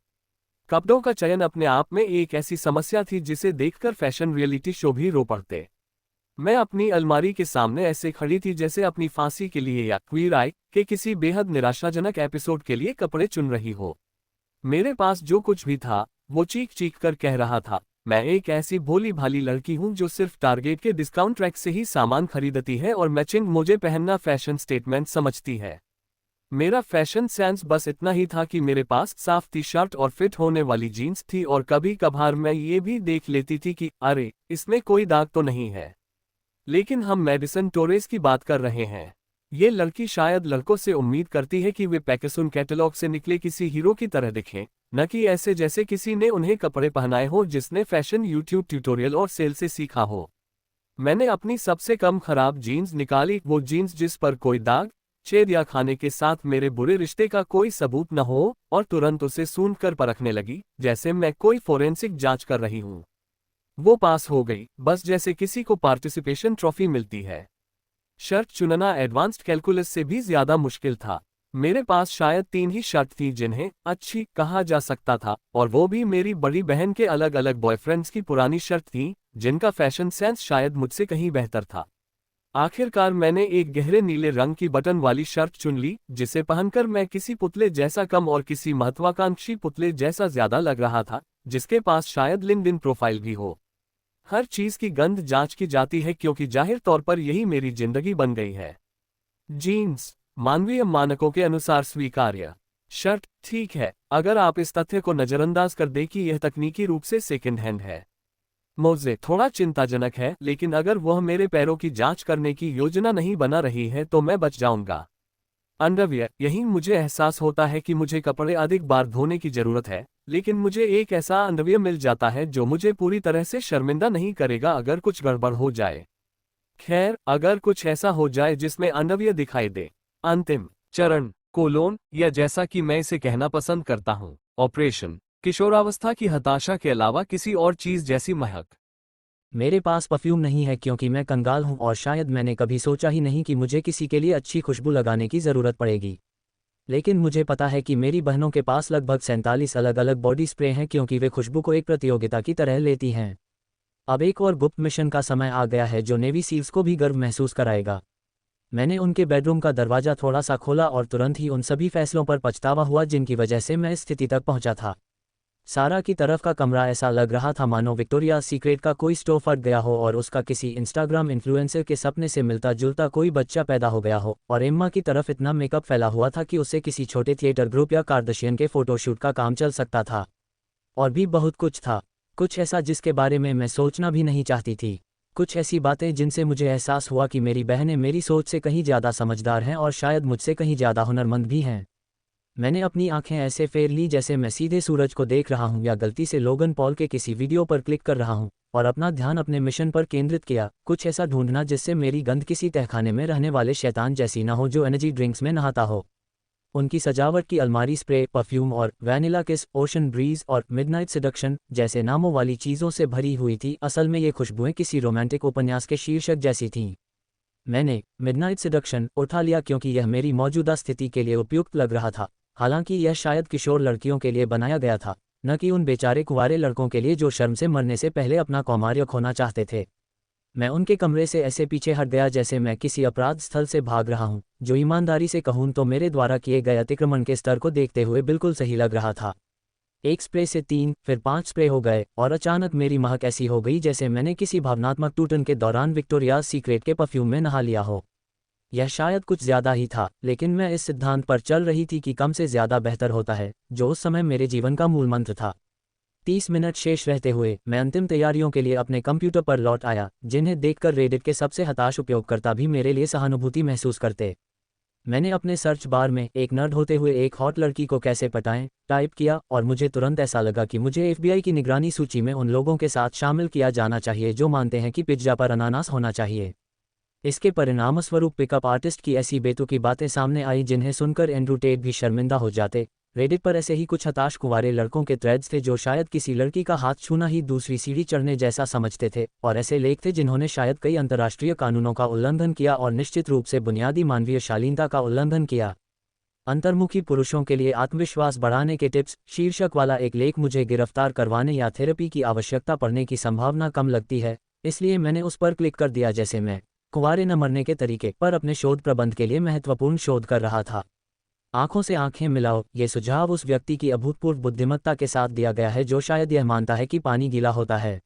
कपड़ों का चयन अपने आप में एक ऐसी समस्या थी जिसे देखकर फैशन रियलिटी शो भी रो पड़ते। मैं अपनी अलमारी के सामने ऐसे खड़ी थी जैसे अपनी फांसी के लिए या क्वीर आई के किसी बेहद निराशाजनक एपिसोड के लिए कपड़े चुन रही हो। मेरे पास जो कुछ भी था वो चीख चीख कर कह रहा था, मैं एक ऐसी भोली भाली लड़की हूं जो सिर्फ टारगेट के डिस्काउंट ट्रैक से ही सामान खरीदती है और मैचिंग मुझे पहनना फैशन स्टेटमेंट समझती है। मेरा फैशन सेंस बस इतना ही था कि मेरे पास साफ टी शर्ट और फिट होने वाली जीन्स थी और कभी कभार मैं ये भी देख लेती थी कि अरे, इसमें कोई दाग तो नहीं है। लेकिन हम मेडिसन टोरेस की बात कर रहे हैं। ये लड़की शायद लड़कों से उम्मीद करती है कि वे पैकेसुन कैटलॉग से निकले किसी हीरो की तरह दिखें, न कि ऐसे जैसे किसी ने उन्हें कपड़े पहनाए हो जिसने फैशन यूट्यूब ट्यूटोरियल और सेल से सीखा हो। मैंने अपनी सबसे कम खराब जीन्स निकाली, वो जीन्स जिस पर कोई दाग, छेद या खाने के साथ मेरे बुरे रिश्ते का कोई सबूत न हो, और तुरंत उसे सूंघ कर परखने लगी जैसे मैं कोई फोरेंसिक जांच कर रही हूं। वो पास हो गई, बस जैसे किसी को पार्टिसिपेशन ट्रॉफी मिलती है। शर्ट चुनना एडवांस्ड कैलकुलस से भी ज्यादा मुश्किल था। मेरे पास शायद 3 ही शर्ट थी जिन्हें अच्छी कहा जा सकता था, और वो भी मेरी बड़ी बहन के अलग अलग बॉयफ्रेंड्स की पुरानी शर्ट थी जिनका फैशन सेंस शायद मुझसे कहीं बेहतर था। आखिरकार मैंने एक गहरे नीले रंग की बटन वाली शर्ट चुन ली, जिसे पहनकर मैं किसी पुतले जैसा कम और किसी महत्वाकांक्षी पुतले जैसा ज्यादा लग रहा था, जिसके पास शायद लिंक्डइन प्रोफाइल भी हो। हर चीज की गंध जांच की जाती है क्योंकि जाहिर तौर पर यही मेरी जिंदगी बन गई है। जीन्स मानवीय मानकों के अनुसार स्वीकार्य। शर्ट ठीक है, अगर आप इस तथ्य को नजरअंदाज कर दें कि यह तकनीकी रूप से सेकंड हैंड है। मोजे थोड़ा चिंताजनक है, लेकिन अगर वह मेरे पैरों की जांच करने की योजना नहीं बना रही है तो मैं बच जाऊंगा। अंडरवियर, यही मुझे एहसास होता है कि मुझे कपड़े अधिक बार धोने की जरूरत है, लेकिन मुझे एक ऐसा अंडरवियर मिल जाता है जो मुझे पूरी तरह से शर्मिंदा नहीं करेगा अगर कुछ गड़बड़ हो जाए। खैर, अगर कुछ ऐसा हो जाए जिसमें अंडरवियर दिखाई दे। अंतिम चरण, कोलोन, या जैसा कि मैं इसे कहना पसंद करता हूं, ऑपरेशन किशोरावस्था की हताशा के अलावा किसी और चीज जैसी महक। मेरे पास परफ्यूम नहीं है क्योंकि मैं कंगाल हूं और शायद मैंने कभी सोचा ही नहीं कि मुझे किसी के लिए अच्छी खुशबू लगाने की ज़रूरत पड़ेगी। लेकिन मुझे पता है कि मेरी बहनों के पास लगभग 47 अलग अलग बॉडी स्प्रे हैं क्योंकि वे खुशबू को एक प्रतियोगिता की तरह लेती हैं। अब एक और गुप्त मिशन का समय आ गया है जो नेवी सील्स को भी गर्व महसूस कराएगा। मैंने उनके बेडरूम का दरवाज़ा थोड़ा सा खोला और तुरंत ही उन सभी फैसलों पर पछतावा हुआ जिनकी वजह से मैं इस स्थिति तक पहुंचा था। सारा की तरफ का कमरा ऐसा लग रहा था मानो विक्टोरिया सीक्रेट का कोई स्टोर फट गया हो और उसका किसी इंस्टाग्राम इन्फ्लुएंसर के सपने से मिलता जुलता कोई बच्चा पैदा हो गया हो, और एम्मा की तरफ इतना मेकअप फैला हुआ था कि उससे किसी छोटे थिएटर ग्रुप या कार्दशियन के फोटोशूट का काम चल सकता था। और भी बहुत कुछ था, कुछ ऐसा जिसके बारे में मैं सोचना भी नहीं चाहती थी। कुछ ऐसी बातें जिनसे मुझे एहसास हुआ कि मेरी बहनें मेरी सोच से कहीं ज़्यादा समझदार हैं और शायद मुझसे कहीं ज़्यादा हुनरमंद भी हैं। मैंने अपनी आंखें ऐसे फेर ली जैसे मैं सीधे सूरज को देख रहा हूं या गलती से लोगन पॉल के किसी वीडियो पर क्लिक कर रहा हूं, और अपना ध्यान अपने मिशन पर केंद्रित किया, कुछ ऐसा ढूंढना जिससे मेरी गंध किसी तहखाने में रहने वाले शैतान जैसी ना हो जो एनर्जी ड्रिंक्स में नहाता हो। उनकी सजावट की अलमारी स्प्रे, परफ्यूम और वैनिला किस, ओशन ब्रीज और मिडनाइट सेडक्शन जैसे नामों वाली चीज़ों से भरी हुई थी। असल में ये खुशबुएं किसी रोमांटिक उपन्यास के शीर्षक जैसी थीं। मैंने मिडनाइट सेडक्शन उठा लिया क्योंकि यह मेरी मौजूदा स्थिति के लिए उपयुक्त लग रहा था। हालांकि यह शायद किशोर लड़कियों के लिए बनाया गया था, न कि उन बेचारे कुंवारे लड़कों के लिए जो शर्म से मरने से पहले अपना कौमार्य खोना चाहते थे। मैं उनके कमरे से ऐसे पीछे हट गया जैसे मैं किसी अपराध स्थल से भाग रहा हूं, जो ईमानदारी से कहूं तो मेरे द्वारा किए गए अतिक्रमण के स्तर को देखते हुए बिल्कुल सही लग रहा था। 1 स्प्रे से 3, फिर 5 स्प्रे हो गए, और अचानक मेरी महक ऐसी हो गई जैसे मैंने किसी भावनात्मक टूटन के दौरान विक्टोरियाज सीक्रेट के परफ्यूम में नहा लिया हो। यह शायद कुछ ज्यादा ही था, लेकिन मैं इस सिद्धांत पर चल रही थी कि कम से ज्यादा बेहतर होता है, जो उस समय मेरे जीवन का मूल मंत्र था। 30 मिनट शेष रहते हुए मैं अंतिम तैयारियों के लिए अपने कंप्यूटर पर लौट आया, जिन्हें देखकर रेडिट के सबसे हताश उपयोगकर्ता भी मेरे लिए सहानुभूति महसूस करते। मैंने अपने सर्च बार में एक नर्ड होते हुए एक हॉट लड़की को कैसे पटाएं टाइप किया और मुझे तुरंत ऐसा लगा कि मुझे एफबीआई की निगरानी सूची में उन लोगों के साथ शामिल किया जाना चाहिए जो मानते हैं कि पिज्जा पर अनानास होना चाहिए। इसके परिणामस्वरूप पिकअप आर्टिस्ट की ऐसी बेतुकी बातें सामने आई जिन्हें सुनकर एंड्रू टेट भी शर्मिंदा हो जाते। रेडिट पर ऐसे ही कुछ हताश कुंवारे लड़कों के थ्रेड्स थे जो शायद किसी लड़की का हाथ छूना ही दूसरी सीढ़ी चढ़ने जैसा समझते थे, और ऐसे लेख थे जिन्होंने शायद कई अंतर्राष्ट्रीय कानूनों का उल्लंघन किया और निश्चित रूप से बुनियादी मानवीय शालीनता का उल्लंघन किया। अंतर्मुखी पुरुषों के लिए आत्मविश्वास बढ़ाने के टिप्स शीर्षक वाला एक लेख मुझे गिरफ्तार करवाने या थेरेपी की आवश्यकता पड़ने की संभावना कम लगती है, इसलिए मैंने उस पर क्लिक कर दिया जैसे मैं कुंवारे न मरने के तरीके पर अपने शोध प्रबंध के लिए महत्वपूर्ण शोध कर रहा था। आंखों से आंखें मिलाओ, ये सुझाव उस व्यक्ति की अभूतपूर्व बुद्धिमत्ता के साथ दिया गया है जो शायद यह मानता है कि पानी गीला होता है।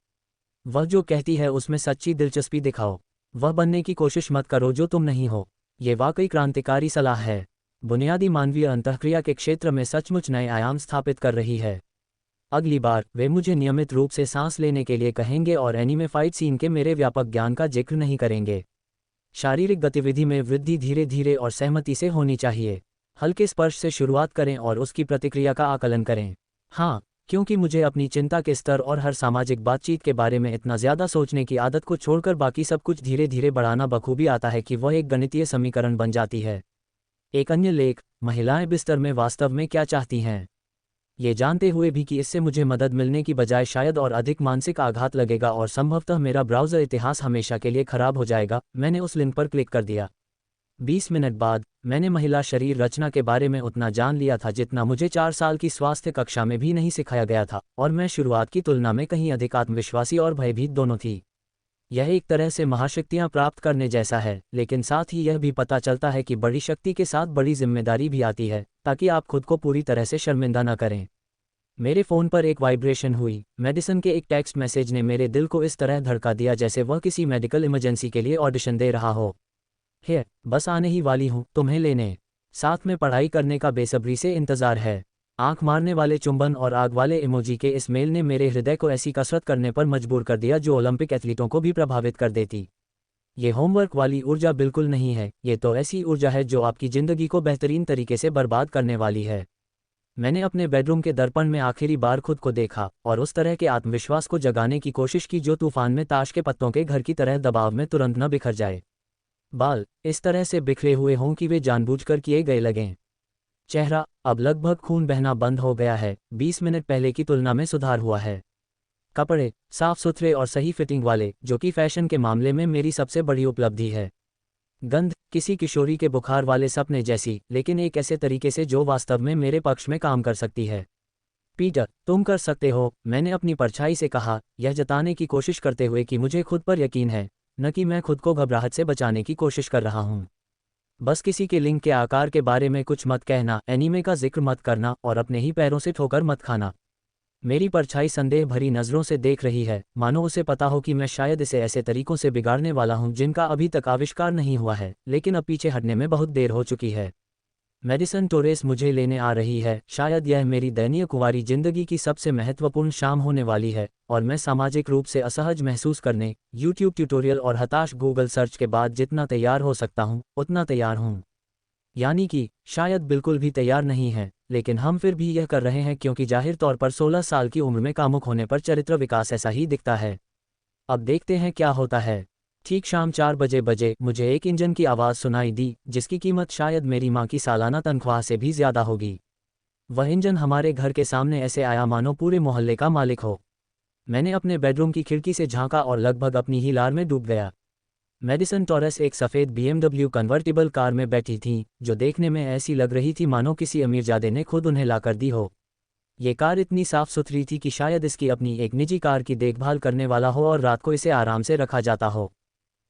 वह जो कहती है उसमें सच्ची दिलचस्पी दिखाओ। वह बनने की कोशिश मत करो जो तुम नहीं हो। ये वाकई क्रांतिकारी सलाह है। बुनियादी मानवीय अंतःक्रिया के क्षेत्र में सचमुच नए आयाम स्थापित कर रही है। अगली बार वे मुझे नियमित रूप से सांस लेने के लिए कहेंगे और एनीमे फाइट सीन के मेरे व्यापक ज्ञान का जिक्र नहीं करेंगे। शारीरिक गतिविधि में वृद्धि धीरे धीरे और सहमति से होनी चाहिए। हल्के स्पर्श से शुरुआत करें और उसकी प्रतिक्रिया का आकलन करें। हाँ, क्योंकि मुझे अपनी चिंता के स्तर और हर सामाजिक बातचीत के बारे में इतना ज़्यादा सोचने की आदत को छोड़कर बाकी सब कुछ धीरे धीरे बढ़ाना बखूबी आता है कि वह एक गणितीय समीकरण बन जाती है। एक अन्य लेख, महिलाएं बिस्तर में वास्तव में क्या चाहती हैं। ये जानते हुए भी कि इससे मुझे मदद मिलने की बजाय शायद और अधिक मानसिक आघात लगेगा और संभवतः मेरा ब्राउज़र इतिहास हमेशा के लिए खराब हो जाएगा, मैंने उस लिंक पर क्लिक कर दिया। 20 मिनट बाद मैंने महिला शरीर रचना के बारे में उतना जान लिया था जितना मुझे 4 साल की स्वास्थ्य कक्षा में भी नहीं सिखाया गया था, और मैं शुरुआत की तुलना में कहीं अधिक आत्मविश्वासी और भयभीत दोनों थी। यह एक तरह से महाशक्तियां प्राप्त करने जैसा है, लेकिन साथ ही यह भी पता चलता है कि बड़ी शक्ति के साथ बड़ी जिम्मेदारी भी आती है, ताकि आप खुद को पूरी तरह से शर्मिंदा न करें। मेरे फ़ोन पर एक वाइब्रेशन हुई। मेडिसन के एक टेक्स्ट मैसेज ने मेरे दिल को इस तरह धड़का दिया जैसे वह किसी मेडिकल इमरजेंसी के लिए ऑडिशन दे रहा हो। हे, बस आने ही वाली हूँ तुम्हें लेने। साथ में पढ़ाई करने का बेसब्री से इंतज़ार है। आंख मारने वाले चुंबन और आग वाले इमोजी के इस मेल ने मेरे हृदय को ऐसी कसरत करने पर मजबूर कर दिया जो ओलंपिक एथलीटों को भी प्रभावित कर देती। ये होमवर्क वाली ऊर्जा बिल्कुल नहीं है, ये तो ऐसी ऊर्जा है जो आपकी ज़िंदगी को बेहतरीन तरीके से बर्बाद करने वाली है। मैंने अपने बेडरूम के दर्पण में आखिरी बार खुद को देखा और उस तरह के आत्मविश्वास को जगाने की कोशिश की जो तूफान में ताश के पत्तों के घर की तरह दबाव में तुरंत न बिखर जाए। बाल इस तरह से बिखरे हुए हों कि वे जानबूझकर किए गए लगें। चेहरा अब लगभग खून बहना बंद हो गया है, 20 मिनट पहले की तुलना में सुधार हुआ है। कपड़े साफ सुथरे और सही फिटिंग वाले, जो कि फैशन के मामले में मेरी सबसे बड़ी उपलब्धि है। गंध किसी किशोरी के बुखार वाले सपने जैसी, लेकिन एक ऐसे तरीके से जो वास्तव में मेरे पक्ष में काम कर सकती है। पीटर, तुम कर सकते हो, मैंने अपनी परछाई से कहा, यह जताने की कोशिश करते हुए कि मुझे खुद पर यकीन है, न कि मैं खुद को घबराहट से बचाने की कोशिश कर रहा हूँ। बस किसी के लिंग के आकार के बारे में कुछ मत कहना, एनीमे का जिक्र मत करना और अपने ही पैरों से ठोकर मत खाना। मेरी परछाई संदेह भरी नज़रों से देख रही है, मानो उसे पता हो कि मैं शायद इसे ऐसे तरीकों से बिगाड़ने वाला हूं जिनका अभी तक आविष्कार नहीं हुआ है, लेकिन अब पीछे हटने में बहुत देर हो चुकी है। मेडिसन टोरेस मुझे लेने आ रही है। शायद यह मेरी दयनीय कुंवारी जिंदगी की सबसे महत्वपूर्ण शाम होने वाली है, और मैं सामाजिक रूप से असहज महसूस करने, YouTube ट्यूटोरियल और हताश गूगल सर्च के बाद जितना तैयार हो सकता हूँ उतना तैयार हूँ। यानी कि शायद बिल्कुल भी तैयार नहीं है, लेकिन हम फिर भी यह कर रहे हैं क्योंकि जाहिर तौर पर 16 साल की उम्र में कामुक होने पर चरित्र विकास ऐसा ही दिखता है। अब देखते हैं क्या होता है। ठीक शाम 4 बजे मुझे एक इंजन की आवाज़ सुनाई दी, जिसकी कीमत शायद मेरी माँ की सालाना तनख्वाह से भी ज़्यादा होगी। वह इंजन हमारे घर के सामने ऐसे आया मानो पूरे मोहल्ले का मालिक हो। मैंने अपने बेडरूम की खिड़की से झांका और लगभग अपनी ही लार में डूब गया। मेडिसन टॉरस एक सफ़ेद BMW कन्वर्टिबल कार में बैठी थीं, जो देखने में ऐसी लग रही थी मानो किसी अमीरजादे ने खुद उन्हें ला कर दी हो। ये कार इतनी साफ सुथरी थी कि शायद इसकी अपनी एक निजी कार की देखभाल करने वाला हो और रात को इसे आराम से रखा जाता हो।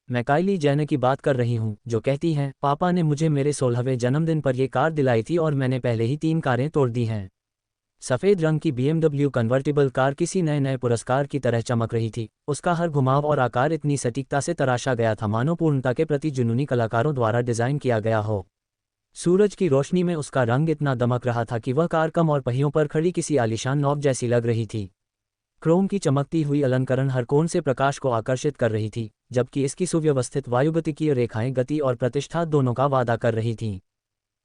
मैं काइली जेनर की बात कर रही हूँ, जो कहती हैं, पापा ने मुझे मेरे 16वें जन्मदिन पर यह कार दिलाई थी और मैंने पहले ही 3 कारें तोड़ दी हैं। सफ़ेद रंग की BMW कन्वर्टिबल कार किसी नए पुरस्कार की तरह चमक रही थी। उसका हर घुमाव और आकार इतनी सटीकता से तराशा गया था मानो पूर्णता के प्रति जुनूनी कलाकारों द्वारा डिज़ाइन किया गया हो। सूरज की रोशनी में उसका रंग इतना दमक रहा था कि वह कार कम और पहियों पर खड़ी किसी आलीशान नौब जैसी लग रही थी। क्रोम की चमकती हुई अलंकरण हर कोण से प्रकाश को आकर्षित कर रही थी, जबकि इसकी सुव्यवस्थित वायुगतिकीय रेखाएं गति और प्रतिष्ठा दोनों का वादा कर रही थीं।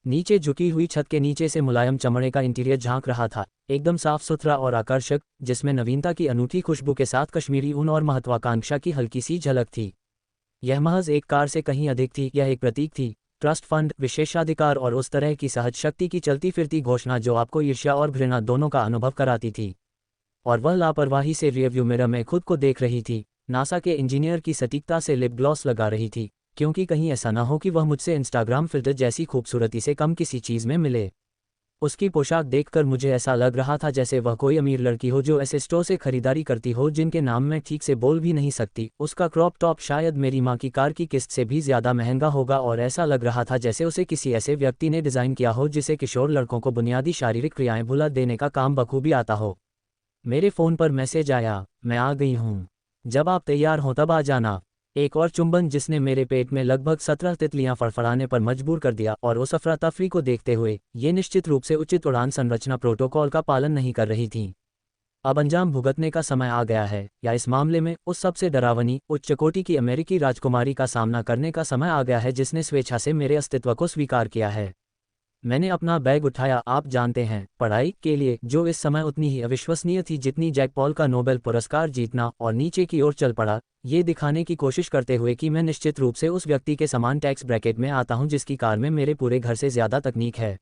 नीचे झुकी हुई छत के नीचे से मुलायम चमड़े का इंटीरियर झांक रहा था, एकदम साफ सुथरा और आकर्षक, जिसमें नवीनता की अनूठी खुशबू के साथ कश्मीरी ऊन और महत्वाकांक्षा की हल्की सी झलक थी। यह महज एक कार से कहीं अधिक थी, यह एक प्रतीक थी, ट्रस्ट फंड, विशेषाधिकार और उस तरह की सहज शक्ति की चलती फिरती घोषणा जो आपको ईर्ष्या और घृणा दोनों का अनुभव कराती थी। और वह लापरवाही से रियरव्यू मिरर में खुद को देख रही थी, नासा के इंजीनियर की सटीकता से लिप ग्लॉस लगा रही थी, क्योंकि कहीं ऐसा न हो कि वह मुझसे इंस्टाग्राम फिल्टर जैसी खूबसूरती से कम किसी चीज़ में मिले। उसकी पोशाक देखकर मुझे ऐसा लग रहा था जैसे वह कोई अमीर लड़की हो जो ऐसे स्टोर से खरीदारी करती हो जिनके नाम मैं ठीक से बोल भी नहीं सकती। उसका क्रॉप टॉप शायद मेरी माँ की कार की किस्त से भी ज़्यादा महंगा होगा, और ऐसा लग रहा था जैसे उसे किसी ऐसे व्यक्ति ने डिज़ाइन किया हो जिसे किशोर लड़कों को बुनियादी शारीरिक क्रियाएं भुला देने का काम बखूबी आता हो। मेरे फ़ोन पर मैसेज आया, मैं आ गई हूँ, जब आप तैयार हों तब आ जाना। एक और चुंबन जिसने मेरे पेट में लगभग 17 तितलियां फड़फड़ाने पर मजबूर कर दिया, और उस अफरा तफरी को देखते हुए ये निश्चित रूप से उचित उड़ान संरचना प्रोटोकॉल का पालन नहीं कर रही थी। अब अंजाम भुगतने का समय आ गया है, या इस मामले में उस सबसे डरावनी उच्च कोटि की अमेरिकी राजकुमारी का सामना करने का समय आ गया है जिसने स्वेच्छा से मेरे अस्तित्व को स्वीकार किया है। मैंने अपना बैग उठाया, आप जानते हैं, पढ़ाई के लिए, जो इस समय उतनी ही अविश्वसनीय थी जितनी जैक पॉल का नोबेल पुरस्कार जीतना, और नीचे की ओर चल पड़ा, ये दिखाने की कोशिश करते हुए कि मैं निश्चित रूप से उस व्यक्ति के समान टैक्स ब्रैकेट में आता हूं जिसकी कार में मेरे पूरे घर से ज़्यादा तकनीक है।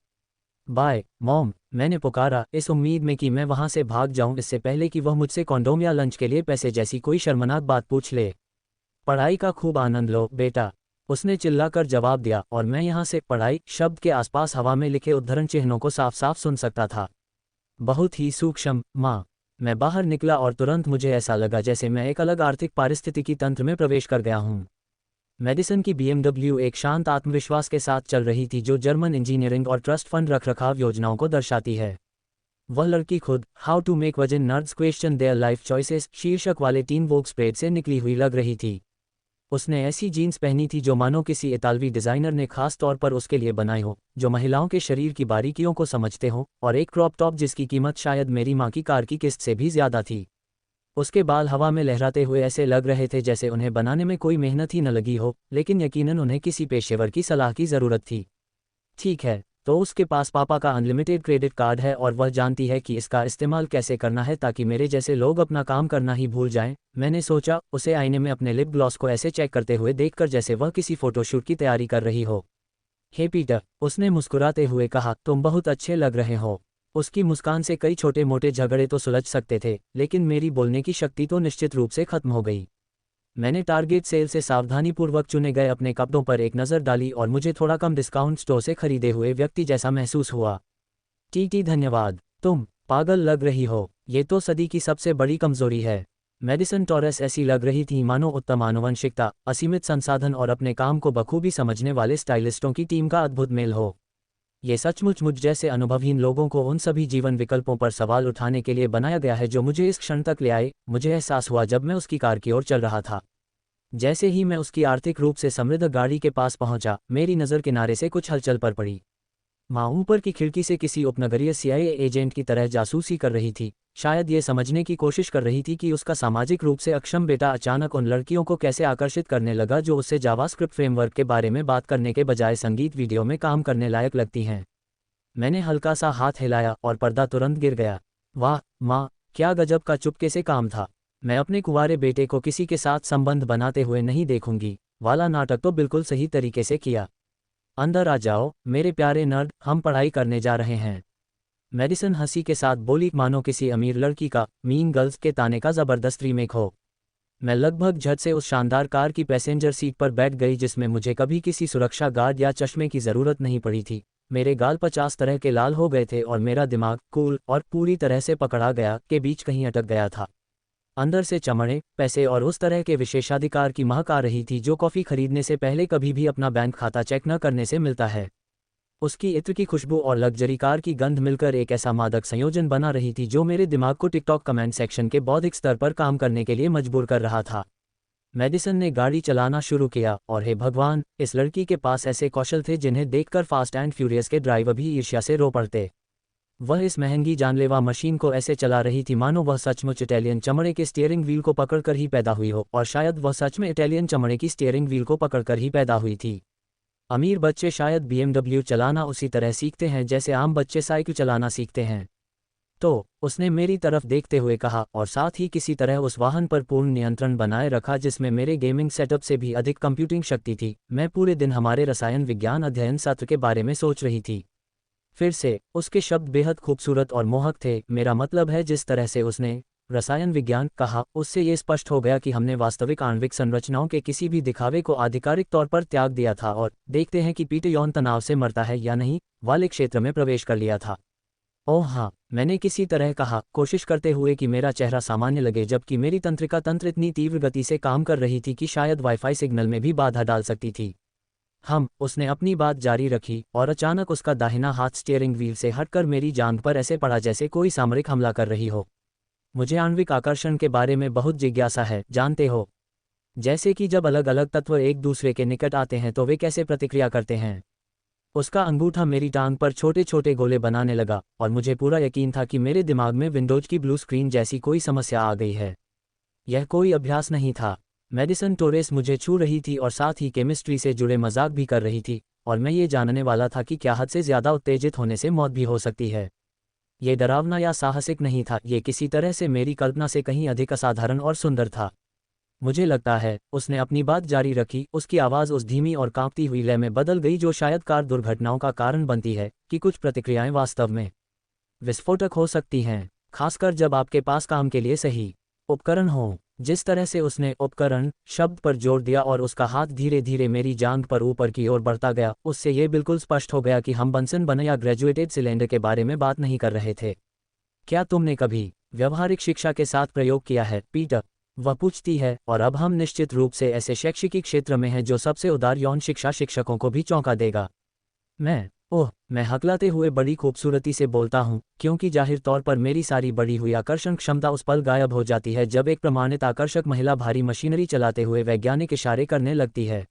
बाय मॉम, मैंने पुकारा, इस उम्मीद में कि मैं वहां से भाग जाऊं इससे पहले कि वह मुझसे कॉन्डोम या लंच के लिए पैसे जैसी कोई शर्मनाक बात पूछ ले। पढ़ाई का खूब आनंद लो बेटा, उसने चिल्लाकर जवाब दिया, और मैं यहाँ से पढ़ाई शब्द के आसपास हवा में लिखे उद्धरण चिन्हों को साफ साफ सुन सकता था। बहुत ही सूक्ष्म, माँ। मैं बाहर निकला और तुरंत मुझे ऐसा लगा जैसे मैं एक अलग आर्थिक पारिस्थितिकी तंत्र में प्रवेश कर गया हूँ। मेडिसन की BMW एक शांत आत्मविश्वास के साथ चल रही थी जो जर्मन इंजीनियरिंग और ट्रस्ट फंड रखरखाव योजनाओं को दर्शाती है। वह लड़की खुद हाउ टू मेक वजन nerds question their life choices शीर्षक वाले टीन वोग स्प्रेड से निकली हुई लग रही थी। उसने ऐसी जीन्स पहनी थी जो मानो किसी इतालवी डिज़ाइनर ने खास तौर पर उसके लिए बनाई हो, जो महिलाओं के शरीर की बारीकियों को समझते हो, और एक क्रॉप टॉप जिसकी कीमत शायद मेरी माँ की कार की किस्त से भी ज़्यादा थी। उसके बाल हवा में लहराते हुए ऐसे लग रहे थे जैसे उन्हें बनाने में कोई मेहनत ही न लगी हो, लेकिन यकीनन उन्हें किसी पेशेवर की सलाह की ज़रूरत थी। ठीक है, तो उसके पास पापा का अनलिमिटेड क्रेडिट कार्ड है और वह जानती है कि इसका इस्तेमाल कैसे करना है ताकि मेरे जैसे लोग अपना काम करना ही भूल जाएं। मैंने सोचा, उसे आईने में अपने लिप ग्लॉस को ऐसे चेक करते हुए देखकर जैसे वह किसी फोटोशूट की तैयारी कर रही हो। हे पीटर, उसने मुस्कुराते हुए कहा, तुम बहुत अच्छे लग रहे हो। उसकी मुस्कान से कई छोटे मोटे झगड़े तो सुलझ सकते थे, लेकिन मेरी बोलने की शक्ति तो निश्चित रूप से खत्म हो गई। मैंने टारगेट सेल से सावधानीपूर्वक चुने गए अपने कपड़ों पर एक नज़र डाली और मुझे थोड़ा कम डिस्काउंट स्टोर से खरीदे हुए व्यक्ति जैसा महसूस हुआ। टी धन्यवाद, तुम पागल लग रही हो, ये तो सदी की सबसे बड़ी कमजोरी है। मेडिसन टॉरस ऐसी लग रही थी मानो उत्तम आनुवंशिकता, असीमित संसाधन और अपने काम को बखूबी समझने वाले स्टाइलिस्टों की टीम का अद्भुत मेल हो। ये सचमुच मुझ जैसे अनुभवहीन लोगों को उन सभी जीवन विकल्पों पर सवाल उठाने के लिए बनाया गया है जो मुझे इस क्षण तक ले आए। मुझे एहसास हुआ जब मैं उसकी कार की ओर चल रहा था। जैसे ही मैं उसकी आर्थिक रूप से समृद्ध गाड़ी के पास पहुंचा, मेरी नज़र किनारे से कुछ हलचल पर पड़ी। माँ ऊपर की खिड़की से किसी उपनगरीय CIA एजेंट की तरह जासूसी कर रही थी, शायद ये समझने की कोशिश कर रही थी कि उसका सामाजिक रूप से अक्षम बेटा अचानक उन लड़कियों को कैसे आकर्षित करने लगा जो उससे जावास्क्रिप्ट फ्रेमवर्क के बारे में बात करने के बजाय संगीत वीडियो में काम करने लायक लगती हैं। मैंने हल्का सा हाथ हिलाया और पर्दा तुरंत गिर गया। वाह माँ, क्या गजब का चुपके से काम था। मैं अपने कुंवारे बेटे को किसी के साथ संबंध बनाते हुए नहीं देखूंगी वाला नाटक तो बिल्कुल सही तरीके से किया। अंदर आ जाओ मेरे प्यारे नर्ड, हम पढ़ाई करने जा रहे हैं। मेडिसन हंसी के साथ बोली, मानो किसी अमीर लड़की का मीन गर्ल्स के ताने का ज़बरदस्त रीमेक हो। मैं लगभग झट से उस शानदार कार की पैसेंजर सीट पर बैठ गई जिसमें मुझे कभी किसी सुरक्षा गार्ड या चश्मे की ज़रूरत नहीं पड़ी थी। मेरे गाल 50 तरह के लाल हो गए थे और मेरा दिमाग कूल और पूरी तरह से पकड़ा गया के बीच कहीं अटक गया था। अंदर से चमड़े, पैसे और उस तरह के विशेषाधिकार की महक आ रही थी जो कॉफ़ी खरीदने से पहले कभी भी अपना बैंक खाता चेक न करने से मिलता है। उसकी इत्र की खुशबू और लग्जरी कार की गंध मिलकर एक ऐसा मादक संयोजन बना रही थी जो मेरे दिमाग को टिकटॉक कमेंट सेक्शन के बौद्धिक स्तर पर काम करने के लिए मजबूर कर रहा था। मेडिसन ने गाड़ी चलाना शुरू किया और हे भगवान, इस लड़की के पास ऐसे कौशल थे जिन्हें देखकर फास्ट एंड फ्यूरियस के ड्राइवर भी ईर्ष्या से रो पड़ते। वह इस महंगी जानलेवा मशीन को ऐसे चला रही थी मानो वह सचमुच इटालियन चमड़े के स्टीयरिंग व्हील को पकड़कर ही पैदा हुई हो, और शायद वह सच में इटालियन चमड़े की स्टीयरिंग व्हील को पकड़कर ही पैदा हुई थी। अमीर बच्चे शायद BMW चलाना उसी तरह सीखते हैं जैसे आम बच्चे साइकिल चलाना सीखते हैं। तो उसने मेरी तरफ देखते हुए कहा, और साथ ही किसी तरह उस वाहन पर पूर्ण नियंत्रण बनाए रखा जिसमें मेरे गेमिंग सेटअप से भी अधिक कंप्यूटिंग शक्ति थी। मैं पूरे दिन हमारे रसायन विज्ञान अध्ययन सत्र के बारे में सोच रही थी। फिर से उसके शब्द बेहद खूबसूरत और मोहक थे। मेरा मतलब है जिस तरह से उसने रसायन विज्ञान कहा, उससे ये स्पष्ट हो गया कि हमने वास्तविक आणविक संरचनाओं के किसी भी दिखावे को आधिकारिक तौर पर त्याग दिया था और देखते हैं कि पीटर यौन तनाव से मरता है या नहीं वाले क्षेत्र में प्रवेश कर लिया था। ओह हाँ, मैंने किसी तरह कहा, कोशिश करते हुए कि मेरा चेहरा सामान्य लगे, जबकि मेरी तंत्रिका तंत्र इतनी तीव्र गति से काम कर रही थी कि शायद वाईफाई सिग्नल में भी बाधा डाल सकती थी। उसने अपनी बात जारी रखी और अचानक उसका दाहिना हाथ स्टीयरिंग व्हील से हटकर मेरी जांघ पर ऐसे पड़ा जैसे कोई सामरिक हमला कर रही हो। मुझे आणविक आकर्षण के बारे में बहुत जिज्ञासा है, जानते हो, जैसे कि जब अलग अलग तत्व एक दूसरे के निकट आते हैं तो वे कैसे प्रतिक्रिया करते हैं। उसका अंगूठा मेरी टांग पर छोटे छोटे गोले बनाने लगा और मुझे पूरा यकीन था कि मेरे दिमाग में विंडोज की ब्लू स्क्रीन जैसी कोई समस्या आ गई है। यह कोई अभ्यास नहीं था। मेडिसन टोरेस मुझे छू रही थी और साथ ही केमिस्ट्री से जुड़े मजाक भी कर रही थी, और मैं ये जानने वाला था कि क्या हद से ज़्यादा उत्तेजित होने से मौत भी हो सकती है। ये डरावना या साहसिक नहीं था, ये किसी तरह से मेरी कल्पना से कहीं अधिक असाधारण और सुंदर था। मुझे लगता है, उसने अपनी बात जारी रखी, उसकी आवाज़ उस धीमी और कांपती हुई लय में बदल गई जो शायद कार दुर्घटनाओं का कारण बनती है, कि कुछ प्रतिक्रियाएं वास्तव में विस्फोटक हो सकती हैं, खासकर जब आपके पास काम के लिए सही उपकरण हो। जिस तरह से उसने उपकरण शब्द पर जोर दिया और उसका हाथ धीरे धीरे मेरी जांघ पर ऊपर की ओर बढ़ता गया, उससे ये बिल्कुल स्पष्ट हो गया कि हम बंसन बने या ग्रेजुएटेड सिलेंडर के बारे में बात नहीं कर रहे थे। क्या तुमने कभी व्यवहारिक शिक्षा के साथ प्रयोग किया है, पीटर? वह पूछती है, और अब हम निश्चित रूप से ऐसे शैक्षिकी क्षेत्र में हैं जो सबसे उदार यौन शिक्षा शिक्षकों को भी चौंका देगा। मैं हकलाते हुए बड़ी खूबसूरती से बोलता हूँ, क्योंकि जाहिर तौर पर मेरी सारी बढ़ी हुई आकर्षण क्षमता उस पल गायब हो जाती है जब एक प्रमाणित आकर्षक महिला भारी मशीनरी चलाते हुए वैज्ञानिक इशारे करने लगती है।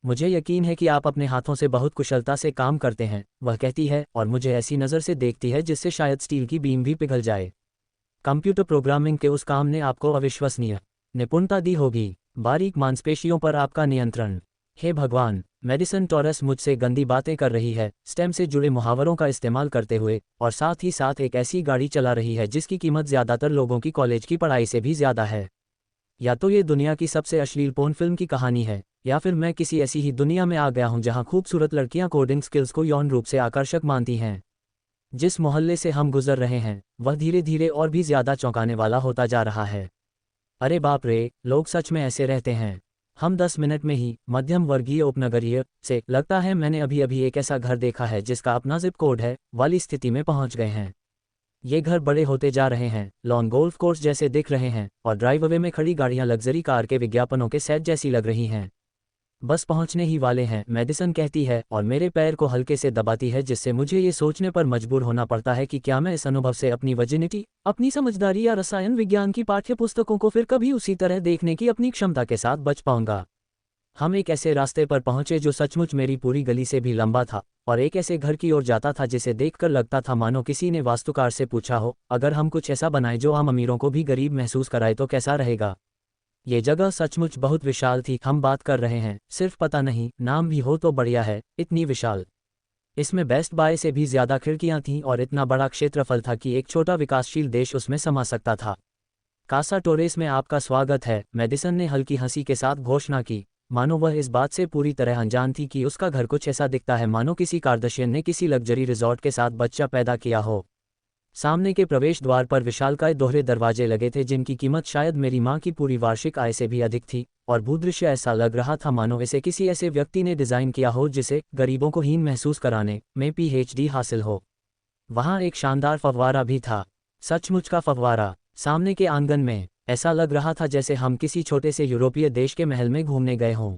मुझे यकीन है कि आप अपने हाथों से बहुत कुशलता से काम करते हैं, वह कहती है, और मुझे ऐसी नज़र से देखती है जिससे शायद स्टील की बीम भी पिघल जाए। कंप्यूटर प्रोग्रामिंग के उस काम ने आपको अविश्वसनीय निपुणता दी होगी, बारीक मांसपेशियों पर आपका नियंत्रण। हे भगवान, मेडिसन टोरेस मुझसे गंदी बातें कर रही है, स्टेम से जुड़े मुहावरों का इस्तेमाल करते हुए, और साथ ही साथ एक ऐसी गाड़ी चला रही है जिसकी कीमत ज़्यादातर लोगों की कॉलेज की पढ़ाई से भी ज़्यादा है। या तो ये दुनिया की सबसे अश्लील पोर्न फिल्म की कहानी है, या फिर मैं किसी ऐसी ही दुनिया में आ गया हूँ जहाँ खूबसूरत लड़कियाँ कोडिंग स्किल्स को यौन रूप से आकर्षक मानती हैं। जिस मोहल्ले से हम गुजर रहे हैं, वह धीरे धीरे और भी ज़्यादा चौंकाने वाला होता जा रहा है। अरे बाप रे, लोग सच में ऐसे रहते हैं। हम 10 मिनट में ही मध्यम वर्गीय उपनगरीय से, लगता है मैंने अभी अभी एक ऐसा घर देखा है जिसका अपना जिप कोड है, वाली स्थिति में पहुंच गए हैं। ये घर बड़े होते जा रहे हैं, लॉन गोल्फ कोर्स जैसे दिख रहे हैं, और ड्राइववे में खड़ी गाड़ियां लग्जरी कार के विज्ञापनों के सेट जैसी लग रही हैं। बस पहुंचने ही वाले हैं, मेडिसन कहती है, और मेरे पैर को हल्के से दबाती है जिससे मुझे ये सोचने पर मजबूर होना पड़ता है कि क्या मैं इस अनुभव से अपनी वर्जिनिटी, अपनी समझदारी या रसायन विज्ञान की पाठ्यपुस्तकों को फिर कभी उसी तरह देखने की अपनी क्षमता के साथ बच पाऊंगा। हम एक ऐसे रास्ते पर पहुंचे जो सचमुच मेरी पूरी गली से भी लंबा था, और एक ऐसे घर की ओर जाता था जिसे देखकर लगता था मानो किसी ने वास्तुकार से पूछा हो, अगर हम कुछ ऐसा बनाएं जो आम अमीरों को भी गरीब महसूस कराए तो कैसा रहेगा। ये जगह सचमुच बहुत विशाल थी। हम बात कर रहे हैं, सिर्फ पता नहीं, नाम भी हो तो बढ़िया है, इतनी विशाल। इसमें बेस्ट बाय से भी ज्यादा खिड़कियां थीं और इतना बड़ा क्षेत्रफल था कि एक छोटा विकासशील देश उसमें समा सकता था। कासा टोरेस में आपका स्वागत है, मेडिसन ने हल्की हंसी के साथ घोषणा की, मानो वह इस बात से पूरी तरह अनजान थी कि उसका घर कुछ ऐसा दिखता है मानो किसी कार्दशियन ने किसी लग्जरी रिजॉर्ट के साथ बच्चा पैदा किया हो। सामने के प्रवेश द्वार पर विशालकाय दोहरे दरवाजे लगे थे जिनकी कीमत शायद मेरी माँ की पूरी वार्षिक आय से भी अधिक थी, और भूदृश्य ऐसा लग रहा था मानो इसे किसी ऐसे व्यक्ति ने डिज़ाइन किया हो जिसे गरीबों को हीन महसूस कराने में PhD हासिल हो। वहाँ एक शानदार फव्वारा भी था, सचमुच का फव्वारा, सामने के आंगन में। ऐसा लग रहा था जैसे हम किसी छोटे से यूरोपीय देश के महल में घूमने गए हों।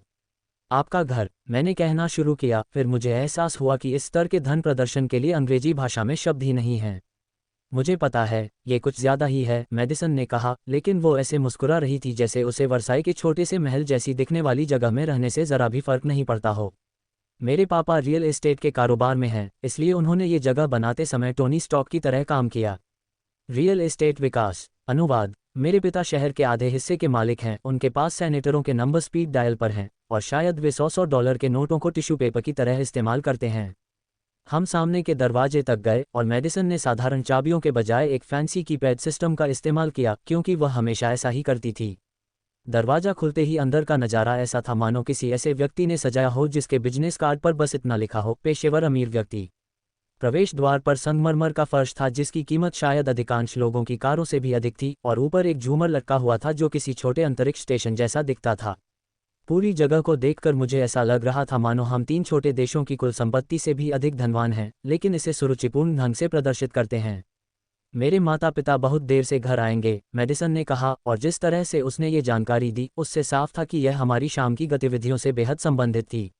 आपका घर, मैंने कहना शुरू किया, फिर मुझे एहसास हुआ कि इस स्तर के धन प्रदर्शन के लिए अंग्रेजी भाषा में शब्द ही नहीं हैं। मुझे पता है, ये कुछ ज़्यादा ही है, मेडिसन ने कहा, लेकिन वो ऐसे मुस्कुरा रही थी जैसे उसे वर्साई के छोटे से महल जैसी दिखने वाली जगह में रहने से ज़रा भी फर्क नहीं पड़ता हो। मेरे पापा रियल एस्टेट के कारोबार में हैं, इसलिए उन्होंने ये जगह बनाते समय टोनी स्टॉक की तरह काम किया। रियल एस्टेट विकास अनुवाद। मेरे पिता शहर के आधे हिस्से के मालिक हैं, उनके पास सेनेटरों के नंबर स्पीड डायल पर हैं, और शायद वे 100 डॉलर के नोटों को टिश्यू पेपर की तरह इस्तेमाल करते हैं। हम सामने के दरवाजे तक गए और मेडिसन ने साधारण चाबियों के बजाय एक फैंसी कीपैड सिस्टम का इस्तेमाल किया, क्योंकि वह हमेशा ऐसा ही करती थी। दरवाजा खुलते ही अंदर का नज़ारा ऐसा था मानो किसी ऐसे व्यक्ति ने सजाया हो जिसके बिजनेस कार्ड पर बस इतना लिखा हो, पेशेवर अमीर व्यक्ति। प्रवेश द्वार पर संगमरमर का फर्श था जिसकी कीमत शायद अधिकांश लोगों की कारों से भी अधिक थी, और ऊपर एक झूमर लटका हुआ था जो किसी छोटे अंतरिक्ष स्टेशन जैसा दिखता था। पूरी जगह को देखकर मुझे ऐसा लग रहा था मानो हम 3 छोटे देशों की कुल संपत्ति से भी अधिक धनवान हैं, लेकिन इसे सुरुचिपूर्ण ढंग से प्रदर्शित करते हैं। मेरे माता पिता बहुत देर से घर आएंगे, मेडिसन ने कहा, और जिस तरह से उसने ये जानकारी दी उससे साफ था कि यह हमारी शाम की गतिविधियों से बेहद संबंधित थी।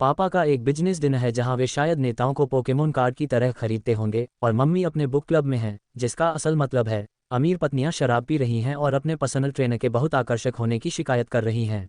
पापा का एक बिजनेस दिन है जहां वे शायद नेताओं को पोकेमोन कार्ड की तरह खरीदते होंगे, और मम्मी अपने बुक क्लब में हैं, जिसका असल मतलब है अमीर पत्नियां शराब पी रही हैं और अपने पर्सनल ट्रेनर के बहुत आकर्षक होने की शिकायत कर रही हैं।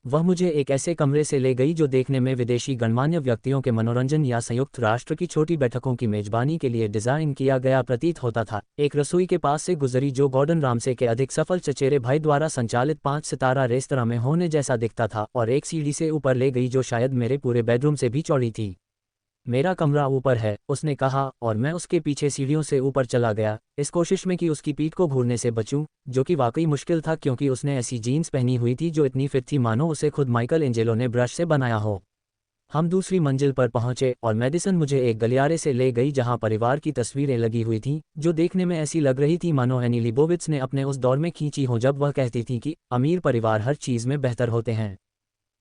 वह मुझे एक ऐसे कमरे से ले गई जो देखने में विदेशी गणमान्य व्यक्तियों के मनोरंजन या संयुक्त राष्ट्र की छोटी बैठकों की मेजबानी के लिए डिजाइन किया गया प्रतीत होता था। एक रसोई के पास से गुजरी जो गॉर्डन रामसे के अधिक सफल चचेरे भाई द्वारा संचालित 5 सितारा रेस्तरां में होने जैसा दिखता था, और एक सीढ़ी से ऊपर ले गई जो शायद मेरे पूरे बेडरूम से भी चौड़ी थी। मेरा कमरा ऊपर है, उसने कहा, और मैं उसके पीछे सीढ़ियों से ऊपर चला गया, इस कोशिश में कि उसकी पीठ को घूरने से बचूं, जो कि वाकई मुश्किल था क्योंकि उसने ऐसी जीन्स पहनी हुई थी जो इतनी फिट थी मानो उसे खुद माइकल एंजेलो ने ब्रश से बनाया हो। हम दूसरी मंजिल पर पहुंचे और मेडिसन मुझे एक गलियारे से ले गई जहां परिवार की तस्वीरें लगी हुई थीं, जो देखने में ऐसी लग रही थी मानो एनी लिबोविट्स ने अपने उस दौर में खींची हो जब वह कहती थी कि अमीर परिवार हर चीज़ में बेहतर होते हैं।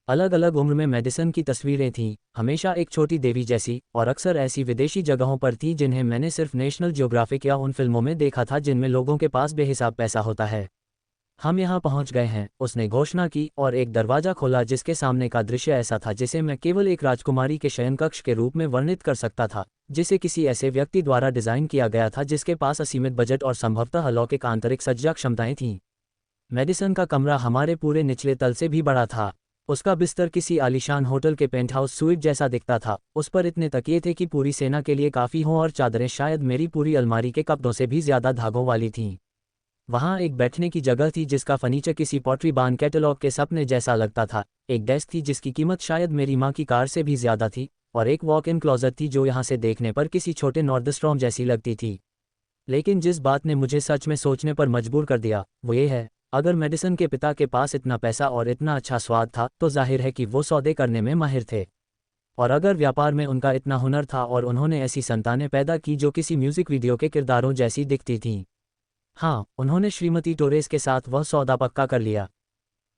अलग अलग उम्र में मेडिसन की तस्वीरें थीं, हमेशा एक छोटी देवी जैसी, और अक्सर ऐसी विदेशी जगहों पर थी जिन्हें मैंने सिर्फ नेशनल ज्योग्राफिक या उन फिल्मों में देखा था जिनमें लोगों के पास बेहिसाब पैसा होता है। हम यहाँ पहुँच गए हैं, उसने घोषणा की, और एक दरवाज़ा खोला जिसके सामने का दृश्य ऐसा था जिसे मैं केवल एक राजकुमारी के शयनकक्ष के रूप में वर्णित कर सकता था, जिसे किसी ऐसे व्यक्ति द्वारा डिज़ाइन किया गया था जिसके पास असीमित बजट और संभवतः अलौकिक आंतरिक सज्जा क्षमताएं थीं। मेडिसन का कमरा हमारे पूरे निचले तल से भी बड़ा था। उसका बिस्तर किसी आलीशान होटल के पेंटहाउस स्वीट जैसा दिखता था, उस पर इतने तकिए थे कि पूरी सेना के लिए काफ़ी हों, और चादरें शायद मेरी पूरी अलमारी के कपड़ों से भी ज़्यादा धागों वाली थीं। वहाँ एक बैठने की जगह थी जिसका फर्नीचर किसी पॉटरी बार्न कैटलॉग के सपने जैसा लगता था, एक डेस्क थी जिसकी कीमत शायद मेरी माँ की कार से भी ज़्यादा थी, और एक वॉक इन क्लोजेट थी जो यहाँ से देखने पर किसी छोटे नॉर्दस्ट्रॉम जैसी लगती थी। लेकिन जिस बात ने मुझे सच में सोचने पर मजबूर कर दिया वो ये है, अगर मेडिसन के पिता के पास इतना पैसा और इतना अच्छा स्वाद था तो जाहिर है कि वो सौदे करने में माहिर थे, और अगर व्यापार में उनका इतना हुनर था और उन्होंने ऐसी संतानें पैदा की जो किसी म्यूजिक वीडियो के किरदारों जैसी दिखती थीं। हाँ, उन्होंने श्रीमती टोरेस के साथ वह सौदा पक्का कर लिया,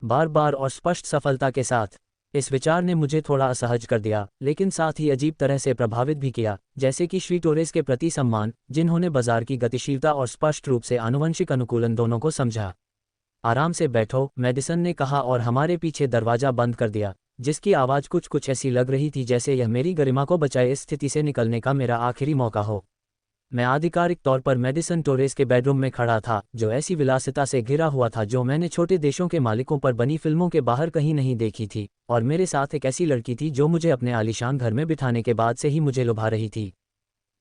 बार बार और स्पष्ट सफलता के साथ। इस विचार ने मुझे थोड़ा असहज कर दिया, लेकिन साथ ही अजीब तरह से प्रभावित भी किया, जैसे कि श्री टोरेस के प्रति सम्मान, जिन्होंने बाजार की गतिशीलता और स्पष्ट रूप से आनुवंशिक अनुकूलन दोनों को समझा। आराम से बैठो, मेडिसन ने कहा, और हमारे पीछे दरवाजा बंद कर दिया, जिसकी आवाज़ कुछ ऐसी लग रही थी जैसे यह मेरी गरिमा को बचाए इस स्थिति से निकलने का मेरा आखिरी मौका हो। मैं आधिकारिक तौर पर मेडिसन टोरेस के बेडरूम में खड़ा था, जो ऐसी विलासिता से घिरा हुआ था जो मैंने छोटे देशों के मालिकों पर बनी फिल्मों के बाहर कहीं नहीं देखी थी, और मेरे साथ एक ऐसी लड़की थी जो मुझे अपने आलीशान घर में बिठाने के बाद से ही मुझे लुभा रही थी।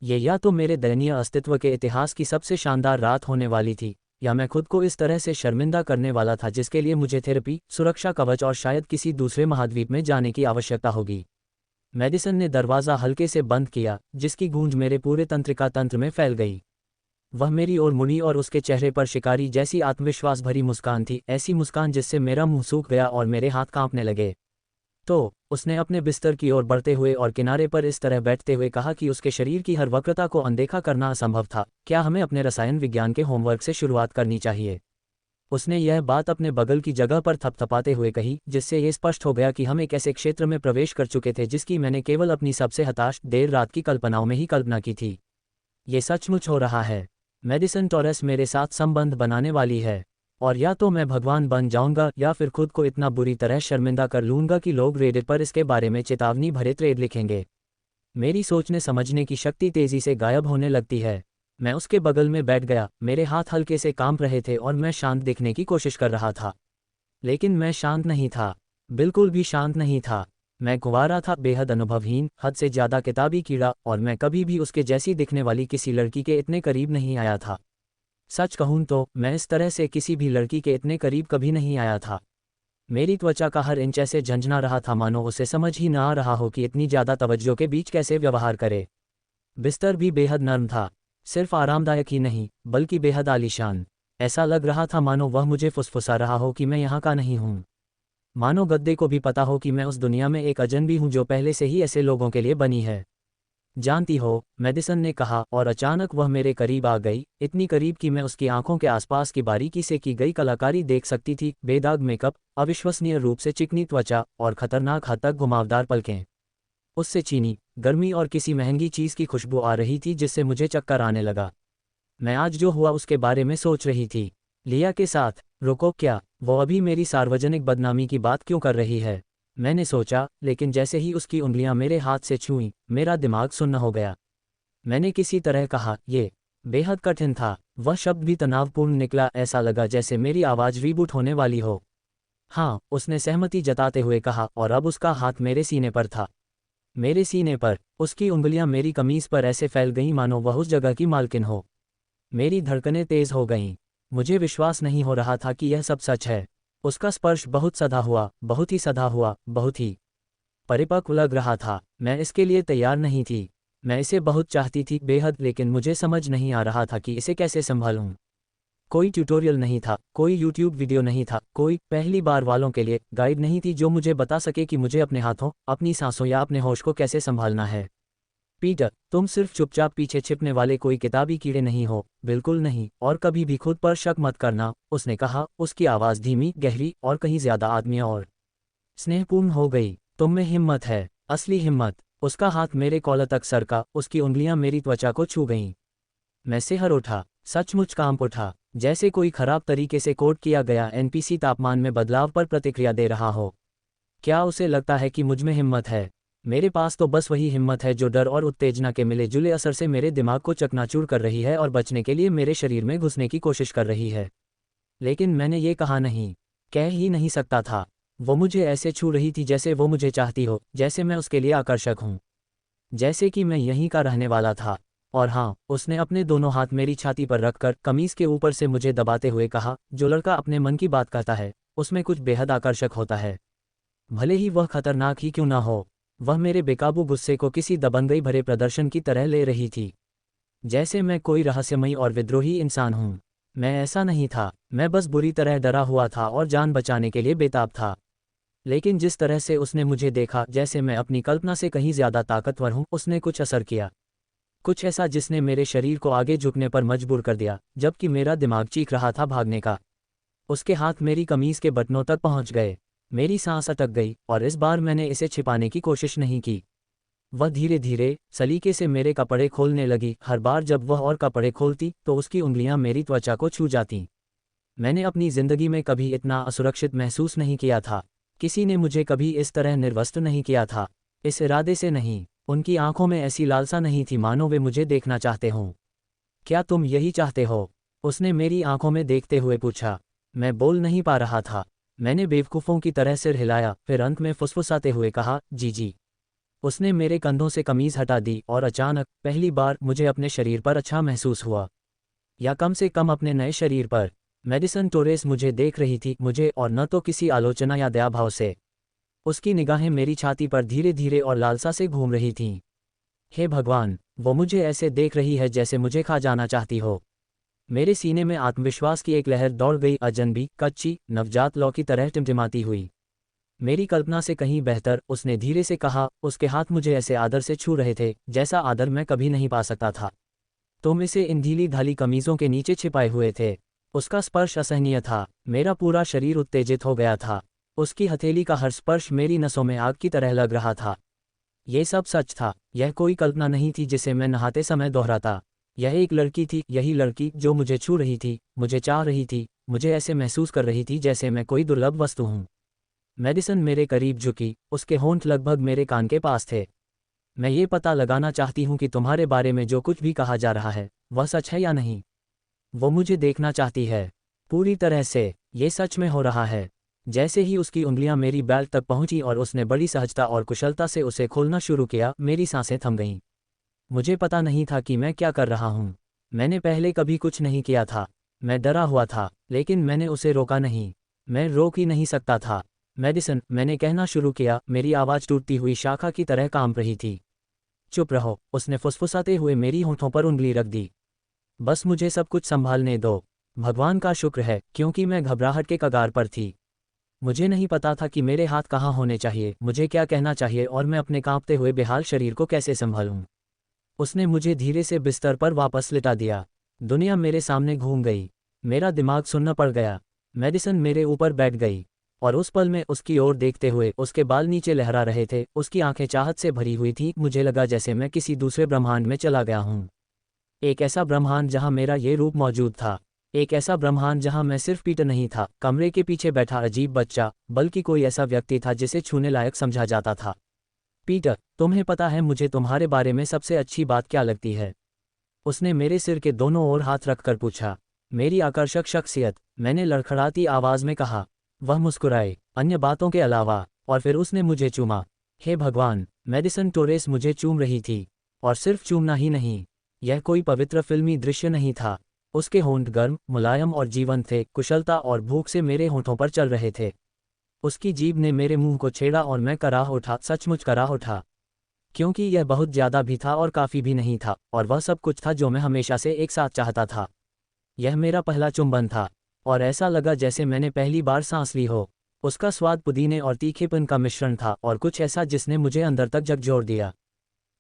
ये या तो मेरे दयनीय अस्तित्व के इतिहास की सबसे शानदार रात होने वाली थी, या मैं खुद को इस तरह से शर्मिंदा करने वाला था जिसके लिए मुझे थेरेपी, सुरक्षा कवच और शायद किसी दूसरे महाद्वीप में जाने की आवश्यकता होगी। मेडिसन ने दरवाज़ा हल्के से बंद किया, जिसकी गूंज मेरे पूरे तंत्रिका तंत्र में फैल गई। वह मेरी ओर मुड़ी और उसके चेहरे पर शिकारी जैसी आत्मविश्वास भरी मुस्कान थी, ऐसी मुस्कान जिससे मेरा मुंह सूख गया और मेरे हाथ कांपने लगे। तो उसने अपने बिस्तर की ओर बढ़ते हुए और किनारे पर इस तरह बैठते हुए कहा कि उसके शरीर की हर वक्रता को अनदेखा करना असंभव था। क्या हमें अपने रसायन विज्ञान के होमवर्क से शुरुआत करनी चाहिए? उसने यह बात अपने बगल की जगह पर थपथपाते हुए कही, जिससे ये स्पष्ट हो गया कि हम एक ऐसे क्षेत्र में प्रवेश कर चुके थे जिसकी मैंने केवल अपनी सबसे हताश देर रात की कल्पनाओं में ही कल्पना की थी। ये सचमुच हो रहा है। मेडिसन टोरेस मेरे साथ संबंध बनाने वाली है, और या तो मैं भगवान बन जाऊंगा या फिर खुद को इतना बुरी तरह शर्मिंदा कर लूंगा कि लोग रेडिट पर इसके बारे में चेतावनी भरे थ्रेड लिखेंगे। मेरी सोचने समझने की शक्ति तेजी से गायब होने लगती है। मैं उसके बगल में बैठ गया, मेरे हाथ हल्के से कांप रहे थे और मैं शांत दिखने की कोशिश कर रहा था, लेकिन मैं शांत नहीं था, बिल्कुल भी शांत नहीं था। मैं कुंवारा था, बेहद अनुभवहीन, हद से ज़्यादा किताबी कीड़ा, और मैं कभी भी उसके जैसी दिखने वाली किसी लड़की के इतने करीब नहीं आया था। सच कहूँ तो मैं इस तरह से किसी भी लड़की के इतने करीब कभी नहीं आया था। मेरी त्वचा का हर इंच ऐसे झंझना रहा था मानो उसे समझ ही ना आ रहा हो कि इतनी ज़्यादा तवज्जो के बीच कैसे व्यवहार करे। बिस्तर भी बेहद नर्म था, सिर्फ आरामदायक ही नहीं बल्कि बेहद आलीशान। ऐसा लग रहा था मानो वह मुझे फुसफुसा रहा हो कि मैं यहाँ का नहीं हूँ। मानो गद्दे को भी पता हो कि मैं उस दुनिया में एक अजनबी हूँ जो पहले से ही ऐसे लोगों के लिए बनी है। जानती हो, मेडिसन ने कहा, और अचानक वह मेरे करीब आ गई, इतनी करीब कि मैं उसकी आंखों के आसपास की बारीकी से की गई कलाकारी देख सकती थी। बेदाग मेकअप, अविश्वसनीय रूप से चिकनी त्वचा और खतरनाक हद तक घुमावदार पलकें। उससे चीनी, गर्मी और किसी महंगी चीज़ की खुशबू आ रही थी जिससे मुझे चक्कर आने लगा। मैं आज जो हुआ उसके बारे में सोच रही थी। लिया के साथ। रुको, क्या वो अभी मेरी सार्वजनिक बदनामी की बात क्यों कर रही है? मैंने सोचा, लेकिन जैसे ही उसकी उंगलियां मेरे हाथ से छुईं, मेरा दिमाग सुन्न हो गया। मैंने किसी तरह कहा, ये बेहद कठिन था। वह शब्द भी तनावपूर्ण निकला, ऐसा लगा जैसे मेरी आवाज़ रीबूट होने वाली हो। हाँ, उसने सहमति जताते हुए कहा, और अब उसका हाथ मेरे सीने पर था। मेरे सीने पर। उसकी उंगलियां मेरी कमीज पर ऐसे फैल गईं मानो वह उस जगह की मालकिन हो। मेरी धड़कनें तेज हो गईं। मुझे विश्वास नहीं हो रहा था कि यह सब सच है। उसका स्पर्श बहुत सधा हुआ, बहुत ही सधा हुआ, बहुत ही परिपक्व लग रहा था। मैं इसके लिए तैयार नहीं थी। मैं इसे बहुत चाहती थी, बेहद, लेकिन मुझे समझ नहीं आ रहा था कि इसे कैसे संभालूं। कोई ट्यूटोरियल नहीं था, कोई यूट्यूब वीडियो नहीं था, कोई पहली बार वालों के लिए गाइड नहीं थी जो मुझे बता सके कि मुझे अपने हाथों, अपनी सांसों या अपने होश को कैसे संभालना है। पीटर, तुम सिर्फ चुपचाप पीछे छिपने वाले कोई किताबी कीड़े नहीं हो, बिल्कुल नहीं, और कभी भी खुद पर शक मत करना, उसने कहा, उसकी आवाज़ धीमी, गहरी और कहीं ज़्यादा आत्मीय और स्नेहपूर्ण हो गई। तुम में हिम्मत है, असली हिम्मत। उसका हाथ मेरे कॉलर तक सरका, उसकी उंगलियां मेरी त्वचा को छू गईं। मैं सिहर उठा, सचमुच कांप उठा, जैसे कोई खराब तरीके से कोड किया गया एनपीसी तापमान में बदलाव पर प्रतिक्रिया दे रहा हो। क्या उसे लगता है कि मुझ में हिम्मत है? मेरे पास तो बस वही हिम्मत है जो डर और उत्तेजना के मिले जुले असर से मेरे दिमाग को चकनाचूर कर रही है और बचने के लिए मेरे शरीर में घुसने की कोशिश कर रही है। लेकिन मैंने ये कहा नहीं, कह ही नहीं सकता था। वो मुझे ऐसे छू रही थी जैसे वो मुझे चाहती हो, जैसे मैं उसके लिए आकर्षक हूँ, जैसे कि मैं यहीं का रहने वाला था। और हाँ, उसने अपने दोनों हाथ मेरी छाती पर रखकर कमीज के ऊपर से मुझे दबाते हुए कहा, जो लड़का अपने मन की बात कहता है, उसमें कुछ बेहद आकर्षक होता है, भले ही वह खतरनाक ही क्यों ना हो। वह मेरे बेकाबू गुस्से को किसी दबंगई भरे प्रदर्शन की तरह ले रही थी, जैसे मैं कोई रहस्यमयी और विद्रोही इंसान हूँ। मैं ऐसा नहीं था, मैं बस बुरी तरह डरा हुआ था और जान बचाने के लिए बेताब था। लेकिन जिस तरह से उसने मुझे देखा, जैसे मैं अपनी कल्पना से कहीं ज़्यादा ताकतवर हूँ, उसने कुछ असर किया, कुछ ऐसा जिसने मेरे शरीर को आगे झुकने पर मजबूर कर दिया, जबकि मेरा दिमाग चीख रहा था भागने का। उसके हाथ मेरी कमीज के बटनों तक पहुंच गए। मेरी सांस अटक गई, और इस बार मैंने इसे छिपाने की कोशिश नहीं की। वह धीरे धीरे, सलीके से मेरे कपड़े खोलने लगी। हर बार जब वह और कपड़े खोलती तो उसकी उंगलियां मेरी त्वचा को छू जातीं। मैंने अपनी जिंदगी में कभी इतना असुरक्षित महसूस नहीं किया था। किसी ने मुझे कभी इस तरह निर्वस्त्र नहीं किया था। इस इरादे से नहीं। उनकी आंखों में ऐसी लालसा नहीं थी मानो वे मुझे देखना चाहते हों। क्या तुम यही चाहते हो? उसने मेरी आंखों में देखते हुए पूछा। मैं बोल नहीं पा रहा था। मैंने बेवकूफ़ों की तरह सिर हिलाया, फिर अंत में फुसफुसाते हुए कहा, जी जी। उसने मेरे कंधों से कमीज हटा दी, और अचानक, पहली बार, मुझे अपने शरीर पर अच्छा महसूस हुआ, या कम से कम अपने नए शरीर पर। मेडिसन टोरेस मुझे देख रही थी, मुझे, और न तो किसी आलोचना या दया भाव से। उसकी निगाहें मेरी छाती पर धीरे धीरे और लालसा से घूम रही थीं। हे भगवान, वो मुझे ऐसे देख रही है जैसे मुझे खा जाना चाहती हो। मेरे सीने में आत्मविश्वास की एक लहर दौड़ गई, अजनबी, कच्ची, नवजात लौ की तरह टिमटिमाती हुई। मेरी कल्पना से कहीं बेहतर, उसने धीरे से कहा, उसके हाथ मुझे ऐसे आदर से छू रहे थे जैसा आदर मैं कभी नहीं पा सकता था। तुम इसे इन ढीली ढाली कमीजों के नीचे छिपाए हुए थे। उसका स्पर्श असहनीय था। मेरा पूरा शरीर उत्तेजित हो गया था। उसकी हथेली का हर स्पर्श मेरी नसों में आग की तरह लग रहा था। ये सब सच था। यह कोई कल्पना नहीं थी जिसे मैं नहाते समय दोहराता। यह एक लड़की थी, यही लड़की जो मुझे छू रही थी, मुझे चाह रही थी, मुझे ऐसे महसूस कर रही थी जैसे मैं कोई दुर्लभ वस्तु हूँ। मेडिसन मेरे करीब झुकी, उसके होंठ लगभग मेरे कान के पास थे। मैं ये पता लगाना चाहती हूँ कि तुम्हारे बारे में जो कुछ भी कहा जा रहा है, वह सच है या नहीं। वो मुझे देखना चाहती है, पूरी तरह से। ये सच में हो रहा है। जैसे ही उसकी उंगलियां मेरी बेल्ट तक पहुंची और उसने बड़ी सहजता और कुशलता से उसे खोलना शुरू किया, मेरी सांसें थम गईं। मुझे पता नहीं था कि मैं क्या कर रहा हूँ। मैंने पहले कभी कुछ नहीं किया था। मैं डरा हुआ था, लेकिन मैंने उसे रोका नहीं। मैं रोक ही नहीं सकता था। मेडिसन, मैंने कहना शुरू किया, मेरी आवाज़ टूटती हुई शाखा की तरह कांप रही थी। चुप रहो, उसने फुसफुसाते हुए मेरी होंठों पर उंगली रख दी। बस मुझे सब कुछ संभालने दो। भगवान का शुक्र है, क्योंकि मैं घबराहट के कगार पर थी। मुझे नहीं पता था कि मेरे हाथ कहाँ होने चाहिए, मुझे क्या कहना चाहिए और मैं अपने कांपते हुए बेहाल शरीर को कैसे संभालूं। उसने मुझे धीरे से बिस्तर पर वापस लिटा दिया। दुनिया मेरे सामने घूम गई। मेरा दिमाग सुन्न पड़ गया। मेडिसन मेरे ऊपर बैठ गई और उस पल में उसकी ओर देखते हुए उसके बाल नीचे लहरा रहे थे, उसकी आंखें चाहत से भरी हुई थीं। मुझे लगा जैसे मैं किसी दूसरे ब्रह्मांड में चला गया हूँ। एक ऐसा ब्रह्मांड जहाँ मेरा ये रूप मौजूद था। एक ऐसा ब्रह्मांड जहाँ मैं सिर्फ पीटर नहीं था, कमरे के पीछे बैठा अजीब बच्चा, बल्कि कोई ऐसा व्यक्ति था जिसे छूने लायक समझा जाता था। पीटर, तुम्हें पता है मुझे तुम्हारे बारे में सबसे अच्छी बात क्या लगती है? उसने मेरे सिर के दोनों ओर हाथ रखकर पूछा। मेरी आकर्षक शख्सियत, मैंने लड़खड़ाती आवाज में कहा। वह मुस्कुराए, अन्य बातों के अलावा, और फिर उसने मुझे चूमा। हे भगवान, मेडिसन टोरेस मुझे चूम रही थी। और सिर्फ चूमना ही नहीं, यह कोई पवित्र फिल्मी दृश्य नहीं था। उसके होंठ गर्म, मुलायम और जीवंत थे, कुशलता और भूख से मेरे होंठों पर चल रहे थे। उसकी जीभ ने मेरे मुंह को छेड़ा और मैं कराह उठा, सचमुच कराह उठा। क्योंकि यह बहुत ज्यादा भी था और काफी भी नहीं था, और वह सब कुछ था जो मैं हमेशा से एक साथ चाहता था। यह मेरा पहला चुंबन था, और ऐसा लगा जैसे मैंने पहली बार सांस ली हो। उसका स्वाद पुदीने और तीखेपन का मिश्रण था, और कुछ ऐसा जिसने मुझे अंदर तक झकझोर दिया।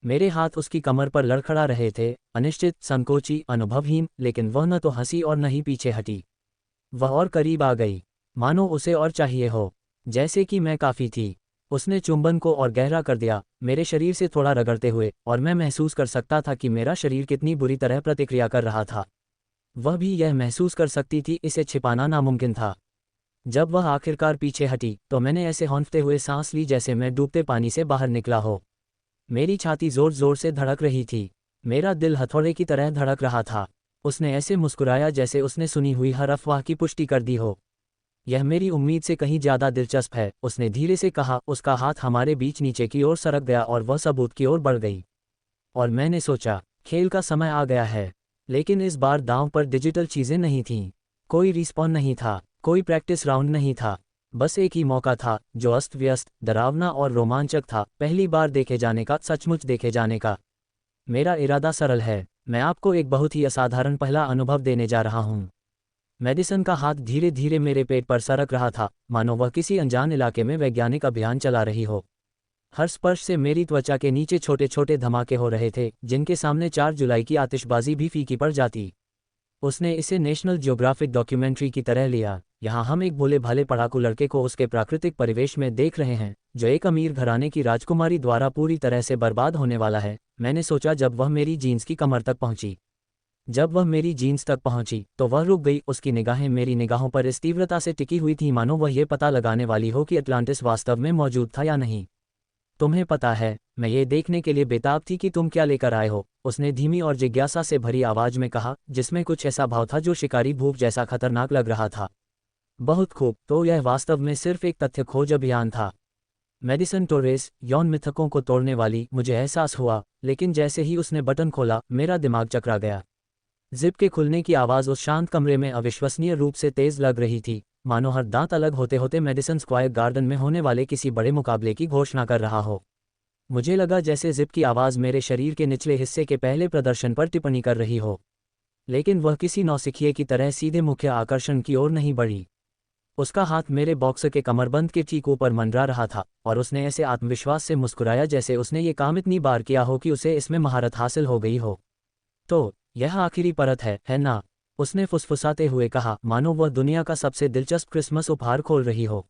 मेरे हाथ उसकी कमर पर लड़खड़ा रहे थे, अनिश्चित, संकोची, अनुभवहीन, लेकिन वह न तो हंसी और न ही पीछे हटी। वह और करीब आ गई, मानो उसे और चाहिए हो, जैसे कि मैं काफी थी। उसने चुंबन को और गहरा कर दिया, मेरे शरीर से थोड़ा रगड़ते हुए, और मैं महसूस कर सकता था कि मेरा शरीर कितनी बुरी तरह प्रतिक्रिया कर रहा था। वह भी यह महसूस कर सकती थी, इसे छिपाना नामुमकिन था। जब वह आखिरकार पीछे हटी, तो मैंने ऐसे हौंफते हुए सांस ली जैसे मैं डूबते पानी से बाहर निकला हो। मेरी छाती जोर जोर से धड़क रही थी। मेरा दिल हथौड़े की तरह धड़क रहा था। उसने ऐसे मुस्कुराया जैसे उसने सुनी हुई हर अफवाह की पुष्टि कर दी हो। यह मेरी उम्मीद से कहीं ज्यादा दिलचस्प है, उसने धीरे से कहा। उसका हाथ हमारे बीच नीचे की ओर सरक गया और वह सबूत की ओर बढ़ गई। और मैंने सोचा, खेल का समय आ गया है। लेकिन इस बार दांव पर डिजिटल चीजें नहीं थीं। कोई रिस्पॉन नहीं था, कोई प्रैक्टिस राउंड नहीं था। बस एक ही मौका था, जो अस्त व्यस्त, डरावना और रोमांचक था, पहली बार देखे जाने का, सचमुच देखे जाने का। मेरा इरादा सरल है, मैं आपको एक बहुत ही असाधारण पहला अनुभव देने जा रहा हूँ। मेडिसन का हाथ धीरे धीरे मेरे पेट पर सरक रहा था, मानो वह किसी अनजान इलाके में वैज्ञानिक अभियान चला रही हो। हर स्पर्श से मेरी त्वचा के नीचे छोटे छोटे धमाके हो रहे थे, जिनके सामने 4 जुलाई की आतिशबाजी भी फीकी पड़ जाती। उसने इसे नेशनल ज्योग्राफिक डॉक्यूमेंट्री की तरह लिया। यहाँ हम एक भोले भाले पढ़ाकू लड़के को उसके प्राकृतिक परिवेश में देख रहे हैं, जो एक अमीर घराने की राजकुमारी द्वारा पूरी तरह से बर्बाद होने वाला है, मैंने सोचा जब वह मेरी जीन्स की कमर तक पहुंची। जब वह मेरी जीन्स तक पहुंची, तो वह रुक गई। उसकी निगाहें मेरी निगाहों पर इस तीव्रता से टिकी हुई थीं मानो वह ये पता लगाने वाली हो कि अटलांटिस वास्तव में मौजूद था या नहीं। तुम्हें पता है, मैं ये देखने के लिए बेताब थी कि तुम क्या लेकर आए हो, उसने धीमी और जिज्ञासा से भरी आवाज में कहा, जिसमें कुछ ऐसा भाव था जो शिकारी भूख जैसा खतरनाक लग रहा था। बहुत खूब, तो यह वास्तव में सिर्फ एक तथ्य खोज अभियान था। मेडिसन टोरेस, यौन मिथकों को तोड़ने वाली, मुझे एहसास हुआ। लेकिन जैसे ही उसने बटन खोला, मेरा दिमाग चकरा गया। जिप के खुलने की आवाज़ उस शांत कमरे में अविश्वसनीय रूप से तेज लग रही थी, मानो हर दांत अलग होते होते मेडिसन स्क्वायर गार्डन में होने वाले किसी बड़े मुकाबले की घोषणा कर रहा हो। मुझे लगा जैसे जिप की आवाज़ मेरे शरीर के निचले हिस्से के पहले प्रदर्शन पर टिप्पणी कर रही हो। लेकिन वह किसी नौसिखिए की तरह सीधे मुख्य आकर्षण की ओर नहीं बढ़ी। उसका हाथ मेरे बॉक्सर के कमरबंद के चीकों पर मंडरा रहा था, और उसने ऐसे आत्मविश्वास से मुस्कुराया जैसे उसने ये काम इतनी बार किया हो कि उसे इसमें महारत हासिल हो गई हो। तो यह आखिरी परत है ना? उसने फुसफुसाते हुए कहा, मानो वह दुनिया का सबसे दिलचस्प क्रिसमस उपहार खोल रही हो।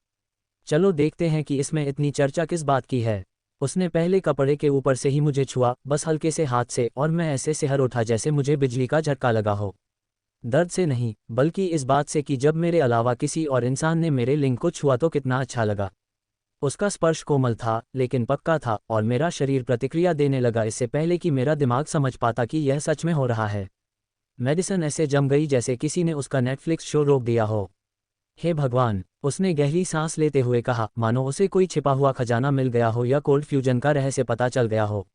चलो देखते हैं कि इसमें इतनी चर्चा किस बात की है। उसने पहले कपड़े के ऊपर से ही मुझे छुआ, बस हल्के से हाथ से, और मैं ऐसे सिहर उठा जैसे मुझे बिजली का झटका लगा हो। दर्द से नहीं, बल्कि इस बात से कि जब मेरे अलावा किसी और इंसान ने मेरे लिंग को छुआ तो कितना अच्छा लगा। उसका स्पर्श कोमल था, लेकिन पक्का था, और मेरा शरीर प्रतिक्रिया देने लगा इससे पहले कि मेरा दिमाग समझ पाता कि यह सच में हो रहा है। मेडिसन ऐसे जम गई जैसे किसी ने उसका नेटफ्लिक्स शो रोक दिया हो। हे भगवान, उसने गहरी सांस लेते हुए कहा, मानो उसे कोई छिपा हुआ खजाना मिल गया हो या कोल्ड फ्यूजन का रहस्य पता चल गया हो।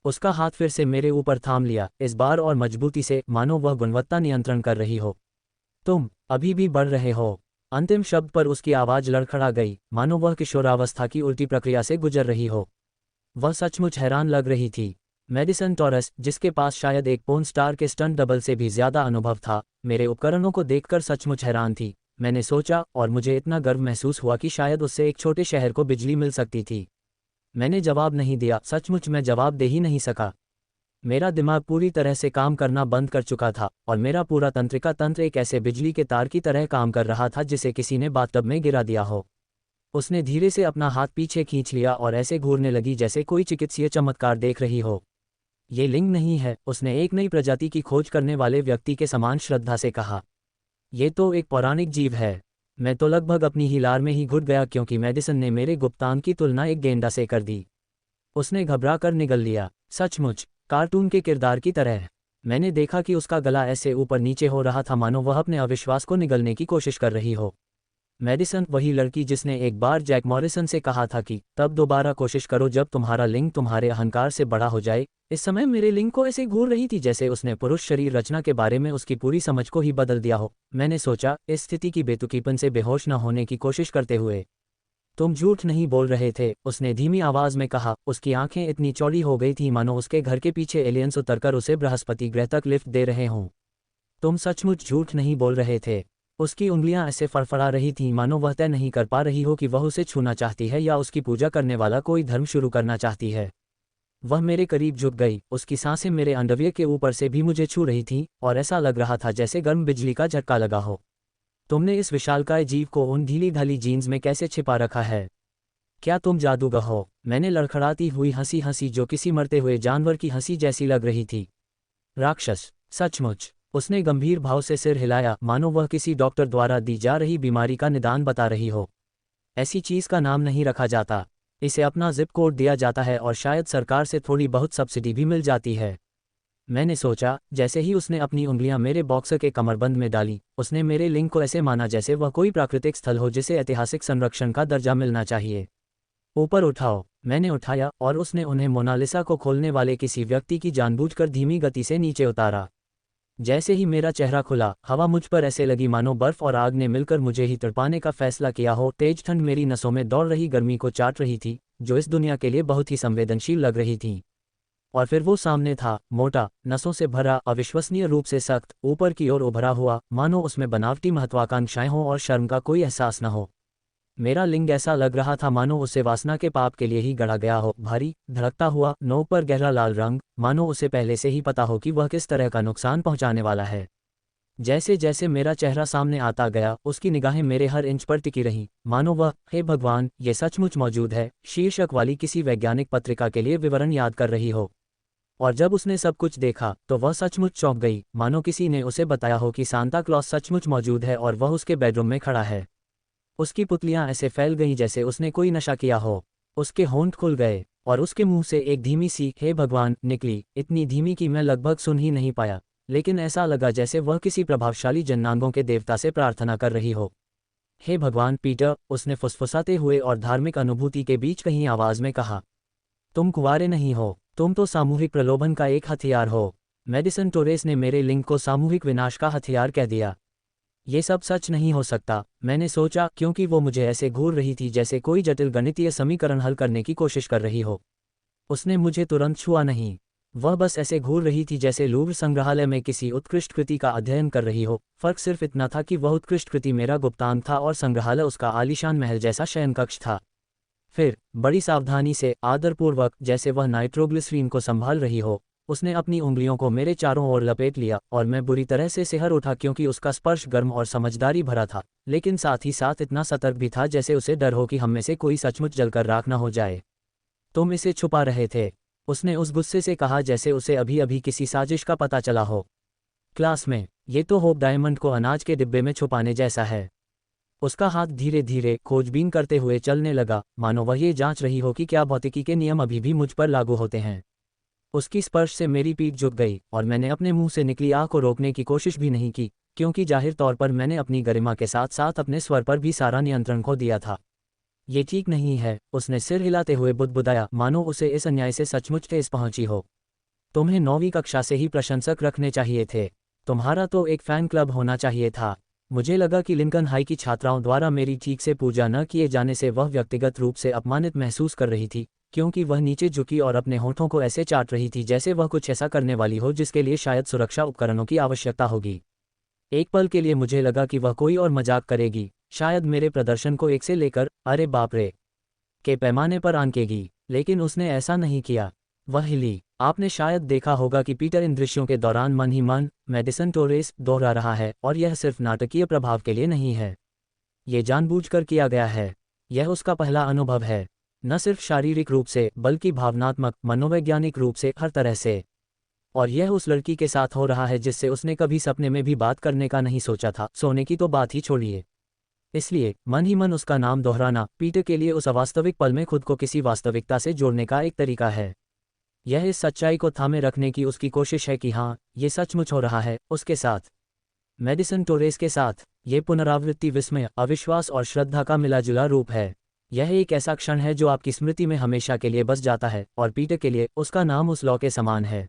उसका हाथ फिर से मेरे ऊपर थाम लिया, इस बार और मजबूती से, मानो वह गुणवत्ता नियंत्रण कर रही हो। तुम अभी भी बढ़ रहे हो। अंतिम शब्द पर उसकी आवाज़ लड़खड़ा गई, मानो वह किशोरावस्था की उल्टी प्रक्रिया से गुजर रही हो। वह सचमुच हैरान लग रही थी। मेडिसन टॉरस, जिसके पास शायद एक पोर्न स्टार के स्टंट डबल से भी ज्यादा अनुभव था, मेरे उपकरणों को देखकर सचमुच हैरान थी। मैंने सोचा, और मुझे इतना गर्व महसूस हुआ कि शायद उससे एक छोटे शहर को बिजली मिल सकती थी। मैंने जवाब नहीं दिया, सचमुच मैं जवाब दे ही नहीं सका। मेरा दिमाग पूरी तरह से काम करना बंद कर चुका था, और मेरा पूरा तंत्रिका तंत्र एक ऐसे बिजली के तार की तरह काम कर रहा था जिसे किसी ने बाथटब में गिरा दिया हो। उसने धीरे से अपना हाथ पीछे खींच लिया और ऐसे घूरने लगी जैसे कोई चिकित्सीय चमत्कार देख रही हो। ये लिंग नहीं है, उसने एक नई प्रजाति की खोज करने वाले व्यक्ति के समान श्रद्धा से कहा। ये तो एक पौराणिक जीव है। मैं तो लगभग अपनी ही लार में ही घुट गया, क्योंकि मेडिसन ने मेरे गुप्तांग की तुलना एक गेंडा से कर दी। उसने घबरा कर निगल लिया, सचमुच कार्टून के किरदार की तरह। मैंने देखा कि उसका गला ऐसे ऊपर नीचे हो रहा था मानो वह अपने अविश्वास को निगलने की कोशिश कर रही हो। मेडिसन, वही लड़की जिसने एक बार जैक मॉरिसन से कहा था कि तब दोबारा कोशिश करो जब तुम्हारा लिंग तुम्हारे अहंकार से बड़ा हो जाए, इस समय मेरे लिंग को ऐसे घूर रही थी जैसे उसने पुरुष शरीर रचना के बारे में उसकी पूरी समझ को ही बदल दिया हो। मैंने सोचा, इस स्थिति की बेतुकीपन से बेहोश न होने की कोशिश करते हुए। तुम झूठ नहीं बोल रहे थे, उसने धीमी आवाज में कहा। उसकी आंखें इतनी चौड़ी हो गई थी मानो उसके घर के पीछे एलियंस उतरकर उसे बृहस्पति ग्रह तक लिफ्ट दे रहे हों। तुम सचमुच झूठ नहीं बोल रहे थे। उसकी उंगलियां ऐसे फड़फड़ा रही थीं मानो वह तय नहीं कर पा रही हो कि वह उसे छूना चाहती है या उसकी पूजा करने वाला कोई धर्म शुरू करना चाहती है। वह मेरे करीब झुक गई, उसकी सांसें मेरे अंडरवियर के ऊपर से भी मुझे छू रही थीं, और ऐसा लग रहा था जैसे गर्म बिजली का झटका लगा हो। तुमने इस विशालकाय जीव को उन ढीली ढाली जीन्स में कैसे छिपा रखा है? क्या तुम जादूगर हो? मैंने लड़खड़ाती हुई हंसी हंसी, जो किसी मरते हुए जानवर की हंसी जैसी लग रही थी। राक्षस, सचमुच। उसने गंभीर भाव से सिर हिलाया, मानो वह किसी डॉक्टर द्वारा दी जा रही बीमारी का निदान बता रही हो। ऐसी चीज का नाम नहीं रखा जाता। इसे अपना जिप कोड दिया जाता है और शायद सरकार से थोड़ी बहुत सब्सिडी भी मिल जाती है। मैंने सोचा। जैसे ही उसने अपनी उंगलियां मेरे बॉक्सर के कमरबंद में डाली, उसने मेरे लिंग को ऐसे माना जैसे वह कोई प्राकृतिक स्थल हो जिसे ऐतिहासिक संरक्षण का दर्जा मिलना चाहिए। ऊपर उठाओ। मैंने उठाया, और उसने उन्हें मोनालिसा को खोलने वाले किसी व्यक्ति की जानबूझकर धीमी गति से नीचे उतारा। जैसे ही मेरा चेहरा खुला, हवा मुझ पर ऐसे लगी मानो बर्फ और आग ने मिलकर मुझे ही तड़पाने का फैसला किया हो। तेज ठंड मेरी नसों में दौड़ रही गर्मी को चाट रही थी, जो इस दुनिया के लिए बहुत ही संवेदनशील लग रही थी। और फिर वो सामने था, मोटा, नसों से भरा, अविश्वसनीय रूप से सख्त, ऊपर की ओर उभरा हुआ, मानो उसमें बनावटी महत्वाकांक्षाएं हों और शर्म का कोई एहसास न हो। मेरा लिंग ऐसा लग रहा था मानो उसे वासना के पाप के लिए ही गढ़ा गया हो, भारी, धड़कता हुआ, नोक पर गहरा लाल रंग, मानो उसे पहले से ही पता हो कि वह किस तरह का नुकसान पहुंचाने वाला है। जैसे जैसे मेरा चेहरा सामने आता गया, उसकी निगाहें मेरे हर इंच पर टिकी रहीं, मानो वह, हे भगवान, ये सचमुच मौजूद है, शीर्षक वाली किसी वैज्ञानिक पत्रिका के लिए विवरण याद कर रही हो। और जब उसने सब कुछ देखा, तो वह सचमुच चौंक गई, मानो किसी ने उसे बताया हो कि सांता क्लॉस सचमुच मौजूद है और वह उसके बेडरूम में खड़ा है। उसकी पुतलियां ऐसे फैल गईं जैसे उसने कोई नशा किया हो। उसके होंठ खुल गए, और उसके मुंह से एक धीमी सी हे भगवान निकली, इतनी धीमी कि मैं लगभग सुन ही नहीं पाया, लेकिन ऐसा लगा जैसे वह किसी प्रभावशाली जन्नांगों के देवता से प्रार्थना कर रही हो। हे भगवान पीटर, उसने फुसफुसाते हुए और धार्मिक अनुभूति के बीच कहीं आवाज में कहा। तुम कुंवारे नहीं हो, तुम तो सामूहिक प्रलोभन का एक हथियार हो। मेडिसन टोरेस ने मेरे लिंग को सामूहिक विनाश का हथियार कह दिया। ये सब सच नहीं हो सकता, मैंने सोचा, क्योंकि वो मुझे ऐसे घूर रही थी जैसे कोई जटिल गणितीय समीकरण हल करने की कोशिश कर रही हो। उसने मुझे तुरंत छुआ नहीं, वह बस ऐसे घूर रही थी जैसे लूव्र संग्रहालय में किसी उत्कृष्ट कृति का अध्ययन कर रही हो। फर्क सिर्फ इतना था कि वह उत्कृष्ट कृति मेरा गुप्तांग था और संग्रहालय उसका आलीशान महल जैसा शयनकक्ष था। फिर, बड़ी सावधानी से, आदरपूर्वक, जैसे वह नाइट्रोग्लिसरीन को संभाल रही हो, उसने अपनी उंगलियों को मेरे चारों ओर लपेट लिया, और मैं बुरी तरह से सिहर उठा क्योंकि उसका स्पर्श गर्म और समझदारी भरा था, लेकिन साथ ही साथ इतना सतर्क भी था जैसे उसे डर हो कि हम में से कोई सचमुच जलकर राख न हो जाए। तुम इसे छुपा रहे थे, उसने उस गुस्से से कहा जैसे उसे अभी अभी किसी साजिश का पता चला हो। क्लास में, ये तो होप डायमंड को अनाज के डिब्बे में छुपाने जैसा है। उसका हाथ धीरे धीरे खोजबीन करते हुए चलने लगा, मानो वह ये जांच रही हो कि क्या भौतिकी के नियम अभी भी मुझ पर लागू होते हैं। उसकी स्पर्श से मेरी पीठ झुक गई, और मैंने अपने मुंह से निकली आह को रोकने की कोशिश भी नहीं की, क्योंकि जाहिर तौर पर मैंने अपनी गरिमा के साथ साथ अपने स्वर पर भी सारा नियंत्रण खो दिया था। ये ठीक नहीं है, उसने सिर हिलाते हुए बुदबुदाया, मानो उसे इस अन्याय से सचमुच ठेस पहुंची हो। तुम्हें 9वीं कक्षा से ही प्रशंसक रखने चाहिए थे। तुम्हारा तो एक फ़ैन क्लब होना चाहिए था। मुझे लगा कि लिंकन हाई की छात्राओं द्वारा मेरी ठीक से पूजा न किए जाने से वह व्यक्तिगत रूप से अपमानित महसूस कर रही थी, क्योंकि वह नीचे झुकी और अपने होठों को ऐसे चाट रही थी जैसे वह कुछ ऐसा करने वाली हो जिसके लिए शायद सुरक्षा उपकरणों की आवश्यकता होगी। एक पल के लिए मुझे लगा कि वह कोई और मजाक करेगी, शायद मेरे प्रदर्शन को 1 से लेकर अरे बाप रे के पैमाने पर आंकेगी, लेकिन उसने ऐसा नहीं किया। वह हिली। आपने शायद देखा होगा कि पीटर इन दृश्यों के दौरान मन ही मन मैडिसन टोरेस दोहरा रहा है, और यह सिर्फ नाटकीय प्रभाव के लिए नहीं है। ये जानबूझकर किया गया है। यह उसका पहला अनुभव है, न सिर्फ शारीरिक रूप से बल्कि भावनात्मक, मनोवैज्ञानिक रूप से, हर तरह से। और यह उस लड़की के साथ हो रहा है जिससे उसने कभी सपने में भी बात करने का नहीं सोचा था, सोने की तो बात ही छोड़िए। इसलिए मन ही मन उसका नाम दोहराना पीटर के लिए उस अवास्तविक पल में खुद को किसी वास्तविकता से जोड़ने का एक तरीका है। यह इस सच्चाई को थामे रखने की उसकी कोशिश है कि हाँ, ये सचमुच हो रहा है उसके साथ, मैडिसन टोरेस के साथ। ये पुनरावृत्ति विस्मय, अविश्वास और श्रद्धा का मिला-जुला रूप है। यह एक ऐसा क्षण है जो आपकी स्मृति में हमेशा के लिए बस जाता है, और पीटर के लिए उसका नाम उस लौ के समान है।